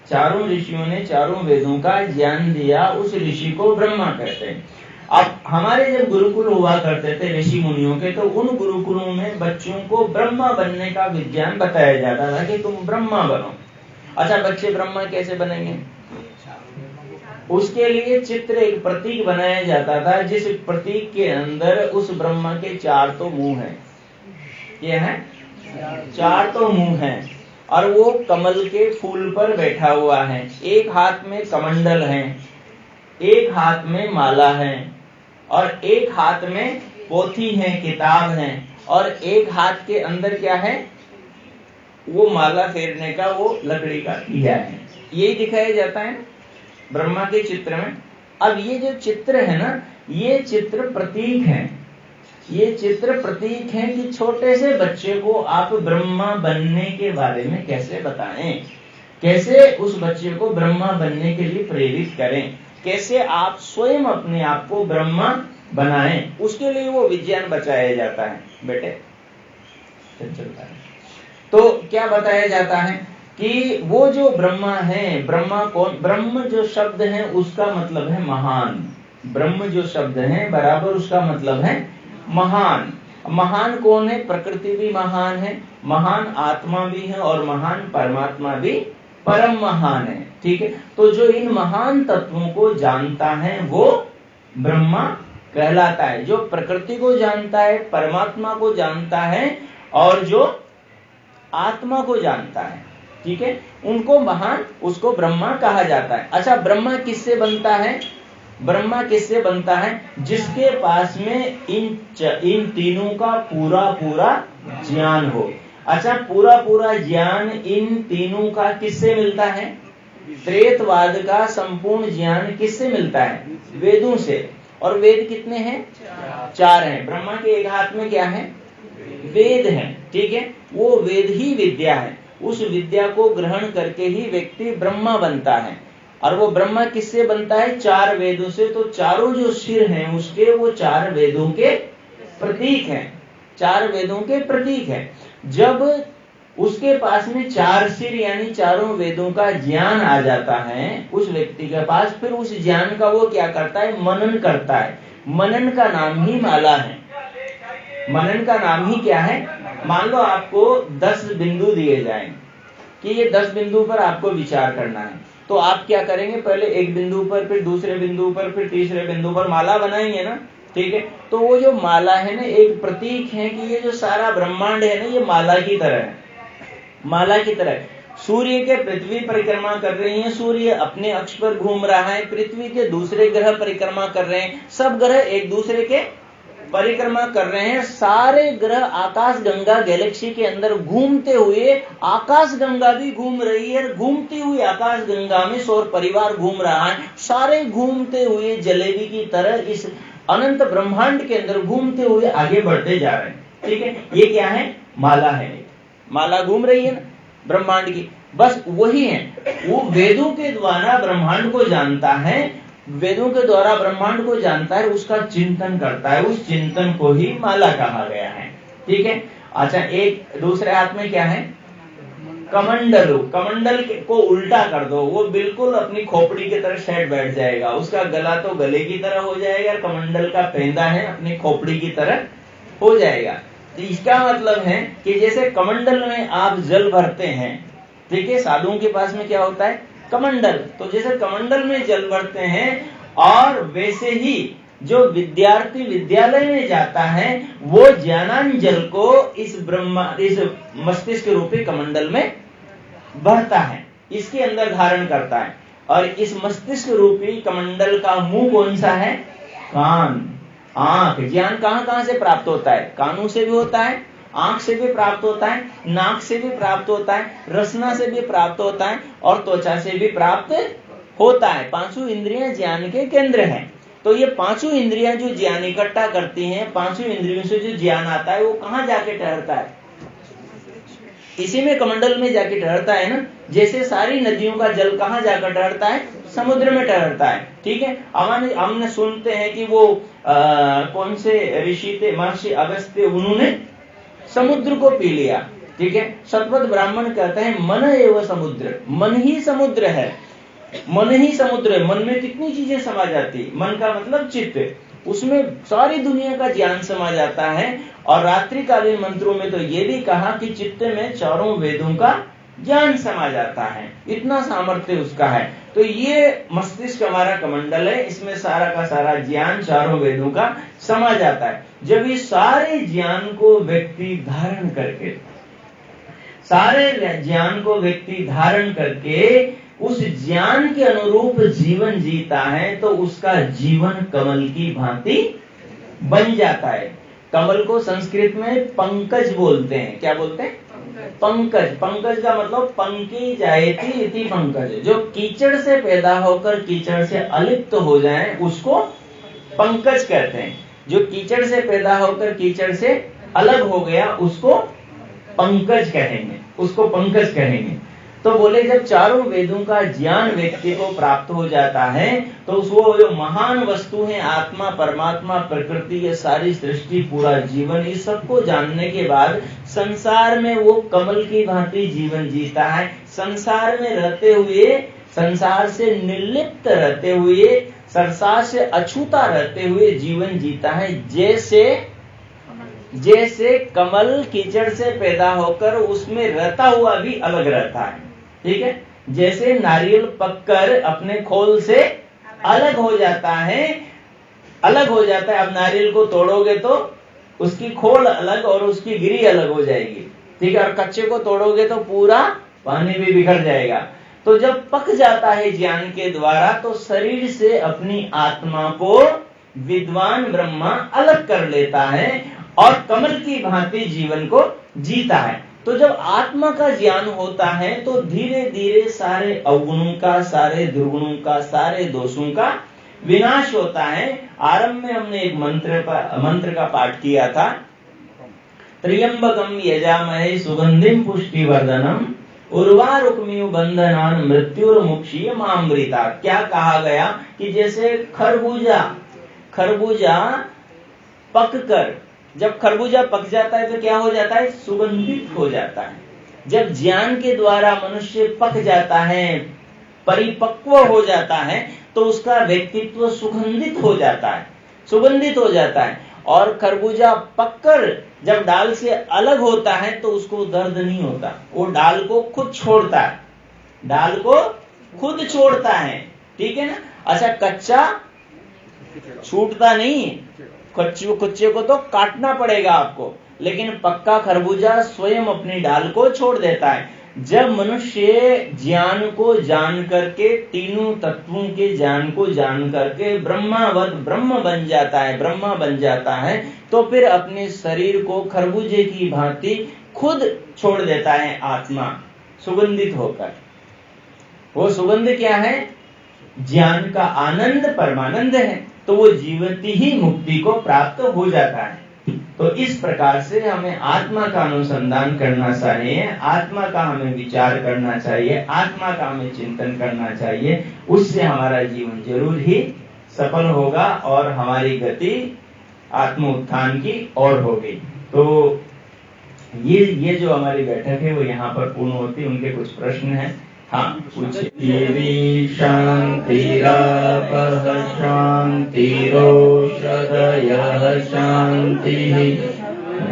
चारों ऋषियों ने चारों वेदों का ज्ञान दिया, उस ऋषि को ब्रह्मा कहते हैं। अब हमारे जब गुरुकुल हुआ करते थे ऋषि मुनियों के, तो उन गुरुकुलों में बच्चों को ब्रह्मा बनने का विज्ञान बताया जाता था कि तुम ब्रह्मा बनो। अच्छा, बच्चे ब्रह्मा कैसे बनेंगे? उसके लिए चित्र, एक प्रतीक बनाया जाता था, जिस प्रतीक के अंदर उस ब्रह्मा के चार तो मुंह हैं। ये है, चार तो मुंह हैं, और वो कमल के फूल पर बैठा हुआ है। एक हाथ में कमंडल है, एक हाथ में माला है, और एक हाथ में पोथी है, किताब है, और एक हाथ के अंदर क्या है, वो माला फेरने का वो लकड़ी का दिया है। यही दिखाया जाता है ब्रह्मा के चित्र में। अब ये जो चित्र है ना, ये चित्र प्रतीक है। ये चित्र प्रतीक है कि छोटे से बच्चे को आप ब्रह्मा बनने के बारे में कैसे बताएं, कैसे उस बच्चे को ब्रह्मा बनने के लिए प्रेरित करें, कैसे आप स्वयं अपने आप को ब्रह्मा बनाएं, उसके लिए वो विज्ञान बचाया जाता है। बेटे चलता है तो क्या बताया जाता है कि वो जो ब्रह्मा है, ब्रह्मा कौन? ब्रह्म जो शब्द है उसका मतलब है महान। ब्रह्म जो शब्द है बराबर उसका मतलब है महान। महान कौन है? प्रकृति भी महान है, महान आत्मा भी है, और महान परमात्मा भी परम महान है, ठीक है। तो जो इन महान तत्वों को जानता है वो ब्रह्मा कहलाता है। जो प्रकृति को जानता है, परमात्मा को जानता है, और जो आत्मा को जानता है, ठीक है, उनको महान, उसको ब्रह्मा कहा जाता है। अच्छा, ब्रह्मा किससे बनता है? ब्रह्मा किससे बनता है? जिसके पास में इन तीनों का पूरा ज्ञान हो। अच्छा, पूरा ज्ञान इन तीनों का किससे मिलता है? त्रेतवाद का संपूर्ण ज्ञान किससे मिलता है? वेदों से। और वेद कितने हैं? चार हैं। ब्रह्मा के एक हाथ में क्या है? वेद है, ठीक है। वो वेद ही विद्या है। उस विद्या को ग्रहण करके ही व्यक्ति ब्रह्मा बनता है। और वो ब्रह्मा किससे बनता है? चार वेदों से। तो चारों जो सिर हैं उसके, वो चार वेदों के प्रतीक हैं, चार वेदों के प्रतीक हैं। जब उसके पास में चार सिर यानी चारों वेदों का ज्ञान आ जाता है उस व्यक्ति के पास, फिर उस ज्ञान का वो क्या करता है? मनन करता है। मनन का नाम ही माला है। मनन का नाम ही क्या है? मान लो आपको 10 बिंदु दिए जाएं कि ये 10 बिंदु पर आपको विचार करना है, तो आप क्या करेंगे? पहले एक बिंदु पर, फिर दूसरे बिंदु पर, फिर तीसरे बिंदु पर माला बनाएंगे ना, ठीक है। तो वो जो माला है ना, एक प्रतीक है कि ये जो सारा ब्रह्मांड है ना, ये माला की तरह है। माला की तरह सूर्य के पृथ्वी परिक्रमा कर रही है, सूर्य अपने अक्ष पर घूम रहा है, पृथ्वी के दूसरे ग्रह परिक्रमा कर रहे हैं, सब ग्रह एक दूसरे के परिक्रमा कर रहे हैं, सारे ग्रह आकाश गंगा गैलेक्सी के अंदर घूमते हुए, आकाश गंगा भी घूम रही है, घूमती हुई आकाश गंगा में सौर परिवार घूम रहा है, सारे घूमते हुए जलेबी की तरह इस अनंत ब्रह्मांड के अंदर घूमते हुए आगे बढ़ते जा रहे हैं। ठीक है, ये क्या है? माला है। माला घूम रही है ना ब्रह्मांड की, बस वही है। वो वेदों के द्वारा ब्रह्मांड को जानता है, वेदों के द्वारा ब्रह्मांड को जानता है, उसका चिंतन करता है, उस चिंतन को ही माला कहा गया है। ठीक है। अच्छा, एक दूसरे हाथ में क्या है? कमंडल। कमंडल को उल्टा कर दो, वो बिल्कुल अपनी खोपड़ी की तरह सेट बैठ जाएगा, उसका गला तो गले की तरह हो जाएगा, कमंडल का पेंदा है अपनी खोपड़ी की तरह हो जाएगा। तो इसका मतलब है कि जैसे कमंडल में आप जल भरते हैं, ठीक है, साधुओं के पास में क्या होता है? कमंडल। तो जैसे कमंडल में जल भरते हैं, और वैसे ही जो विद्यार्थी विद्यालय में जाता है वो ज्ञानांजल को इस मस्तिष्क रूपी कमंडल में भरता है, इसके अंदर धारण करता है। और इस मस्तिष्क रूपी कमंडल का मुंह कौन सा है? कान, आंख। ज्ञान कहां कहां से प्राप्त होता है? कानों से भी होता है, आंख से भी प्राप्त होता है, नाक से भी प्राप्त होता है, रसना से भी प्राप्त होता है, और त्वचा से भी प्राप्त होता है। पांचों इंद्रियां ज्ञान के केंद्र हैं। तो ये पांचों इंद्रियां जो ज्ञान इकट्ठा करती हैं, पांचों इंद्रियों से जो ज्ञान आता है वो कहां जाके ठहरता है? इसी में कमंडल में जाके ठहरता है ना। जैसे सारी नदियों का जल कहां जाकर ठहरता है? समुद्र में ठहरता है। ठीक है। हमने सुनते हैं कि वो कौन से ऋषि थे, महर्षि अगस्त्य, उन्होंने समुद्र को पी लिया। ठीक है। शतपथ ब्राह्मण कहते हैं मन एवं समुद्र, मन ही समुद्र है, मन ही समुद्र है। मन में कितनी चीजें समा जाती, मन का मतलब चित्त, उसमें सारी दुनिया का ज्ञान समा जाता है। और रात्रिकालीन मंत्रों में तो ये भी कहा कि चित्त में चारों वेदों का ज्ञान समा जाता है, इतना सामर्थ्य उसका है। तो ये मस्तिष्क हमारा कमंडल है, इसमें सारा का सारा ज्ञान चारों वेदों का समा जाता है। जब ये सारे ज्ञान को व्यक्ति धारण करके, सारे ज्ञान को व्यक्ति धारण करके उस ज्ञान के अनुरूप जीवन जीता है, तो उसका जीवन कमल की भांति बन जाता है। कमल को संस्कृत में पंकज बोलते हैं। क्या बोलते हैं? पंकज। पंकज का मतलब पंकी जायति इति पंकज। जो कीचड़ से पैदा होकर कीचड़ से अलिप्त हो जाए उसको पंकज कहते हैं। जो कीचड़ से पैदा होकर कीचड़ से अलग हो गया उसको पंकज कहेंगे, उसको पंकज कहेंगे। तो बोले जब चारों वेदों का ज्ञान व्यक्ति को प्राप्त हो जाता है, तो वो जो महान वस्तु है, आत्मा, परमात्मा, प्रकृति, ये सारी सृष्टि, पूरा जीवन, इस सबको जानने के बाद संसार में वो कमल की भांति जीवन जीता है। संसार में रहते हुए, संसार से निर्लिप्त रहते हुए, संसार से अछूता रहते हुए जीवन जीता है। जैसे कमल कीचड़ से पैदा होकर उसमें रहता हुआ भी अलग रहता है। ठीक है। जैसे नारियल पककर अपने खोल से अलग हो जाता है, अलग हो जाता है। अब नारियल को तोड़ोगे तो उसकी खोल अलग और उसकी गिरी अलग हो जाएगी। ठीक है। और कच्चे को तोड़ोगे तो पूरा पानी भी बिखर जाएगा। तो जब पक जाता है ज्ञान के द्वारा, तो शरीर से अपनी आत्मा को विद्वान ब्रह्मा अलग कर लेता है और कमल की भांति जीवन को जीता है। तो जब आत्मा का ज्ञान होता है तो धीरे धीरे सारे अवगुणों का, सारे दुर्गुणों का, सारे दोषों का विनाश होता है। आरंभ में हमने एक मंत्र का पाठ किया था, त्र्यंबकम यजामहे सुगंधिम पुष्टिवर्धनम उर्वारुकमिव बंधनान मृत्युर्मुक्षीयमामृता। क्या कहा गया कि जैसे खरबूजा पककर, जब खरबूजा पक जाता है तो क्या हो जाता है? सुगंधित हो जाता है। जब ज्ञान के द्वारा मनुष्य पक जाता है, परिपक्व हो जाता है, तो उसका व्यक्तित्व सुगंधित हो जाता है, सुगंधित हो जाता है। और खरबूजा पककर जब डाल से अलग होता है तो उसको दर्द नहीं होता, वो डाल को खुद छोड़ता है, डाल को खुद छोड़ता है। ठीक है ना। अच्छा, कच्चा छूटता नहीं, कच्चे को तो काटना पड़ेगा आपको, लेकिन पक्का खरबूजा स्वयं अपनी डाल को छोड़ देता है। जब मनुष्य ज्ञान को जान करके, तीनों तत्वों के ज्ञान को जान करके ब्रह्मावत ब्रह्म बन जाता है, ब्रह्मा बन जाता है, तो फिर अपने शरीर को खरबूजे की भांति खुद छोड़ देता है आत्मा सुगंधित होकर। वो सुगंध क्या है? ज्ञान का आनंद, परमानंद है। तो वो जीवती ही मुक्ति को प्राप्त हो जाता है। तो इस प्रकार से हमें आत्मा का अनुसंधान करना चाहिए, आत्मा का हमें विचार करना चाहिए, आत्मा का हमें चिंतन करना चाहिए। उससे हमारा जीवन जरूर ही सफल होगा और हमारी गति आत्म उत्थान की ओर होगी। तो ये जो हमारी बैठक है वो यहाँ पर पूर्ण होती है। उनके कुछ प्रश्न हैं। हाँ, पूछिए। देवी शान्तिरापः शान्तिरोषधयः शान्तिः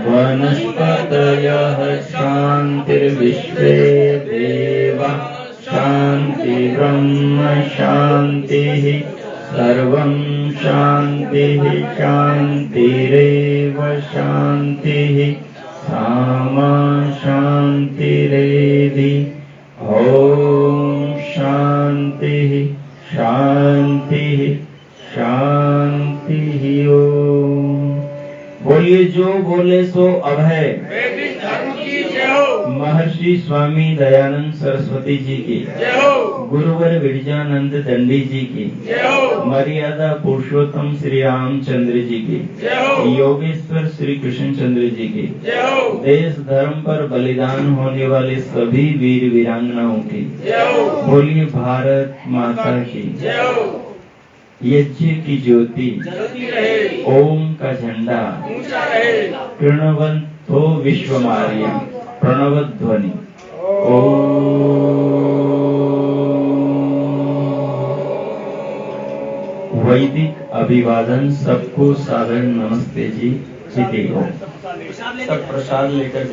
वनस्पतयः शान्तिर्विश्वे देवा शान्तिर्ब्रह्म शान्तिः सर्वं शान्तिः शान्तिरेव शान्तिः सामा शान्तिरेधि। ओम शांति शांति शांति। ओम। बोलिए जो बोले सो अभय। महर्षि स्वामी दयानंद सरस्वती जी की, गुरुवर विरजानंद दंडी जी की, मर्यादा पुरुषोत्तम श्री रामचंद्र जी की, योगेश्वर श्री कृष्ण चंद्र जी की, देश धर्म पर बलिदान होने वाले सभी वीर वीरांगनाओं की, बोलिए भारत माता की। यज्ञ की ज्योति, ओम का झंडा किरणवंतो विश्वमार्य प्रणव ध्वनि। वैदिक अभिवादन सबको सादर नमस्ते जी। जीते हो सब प्रसाद लेकर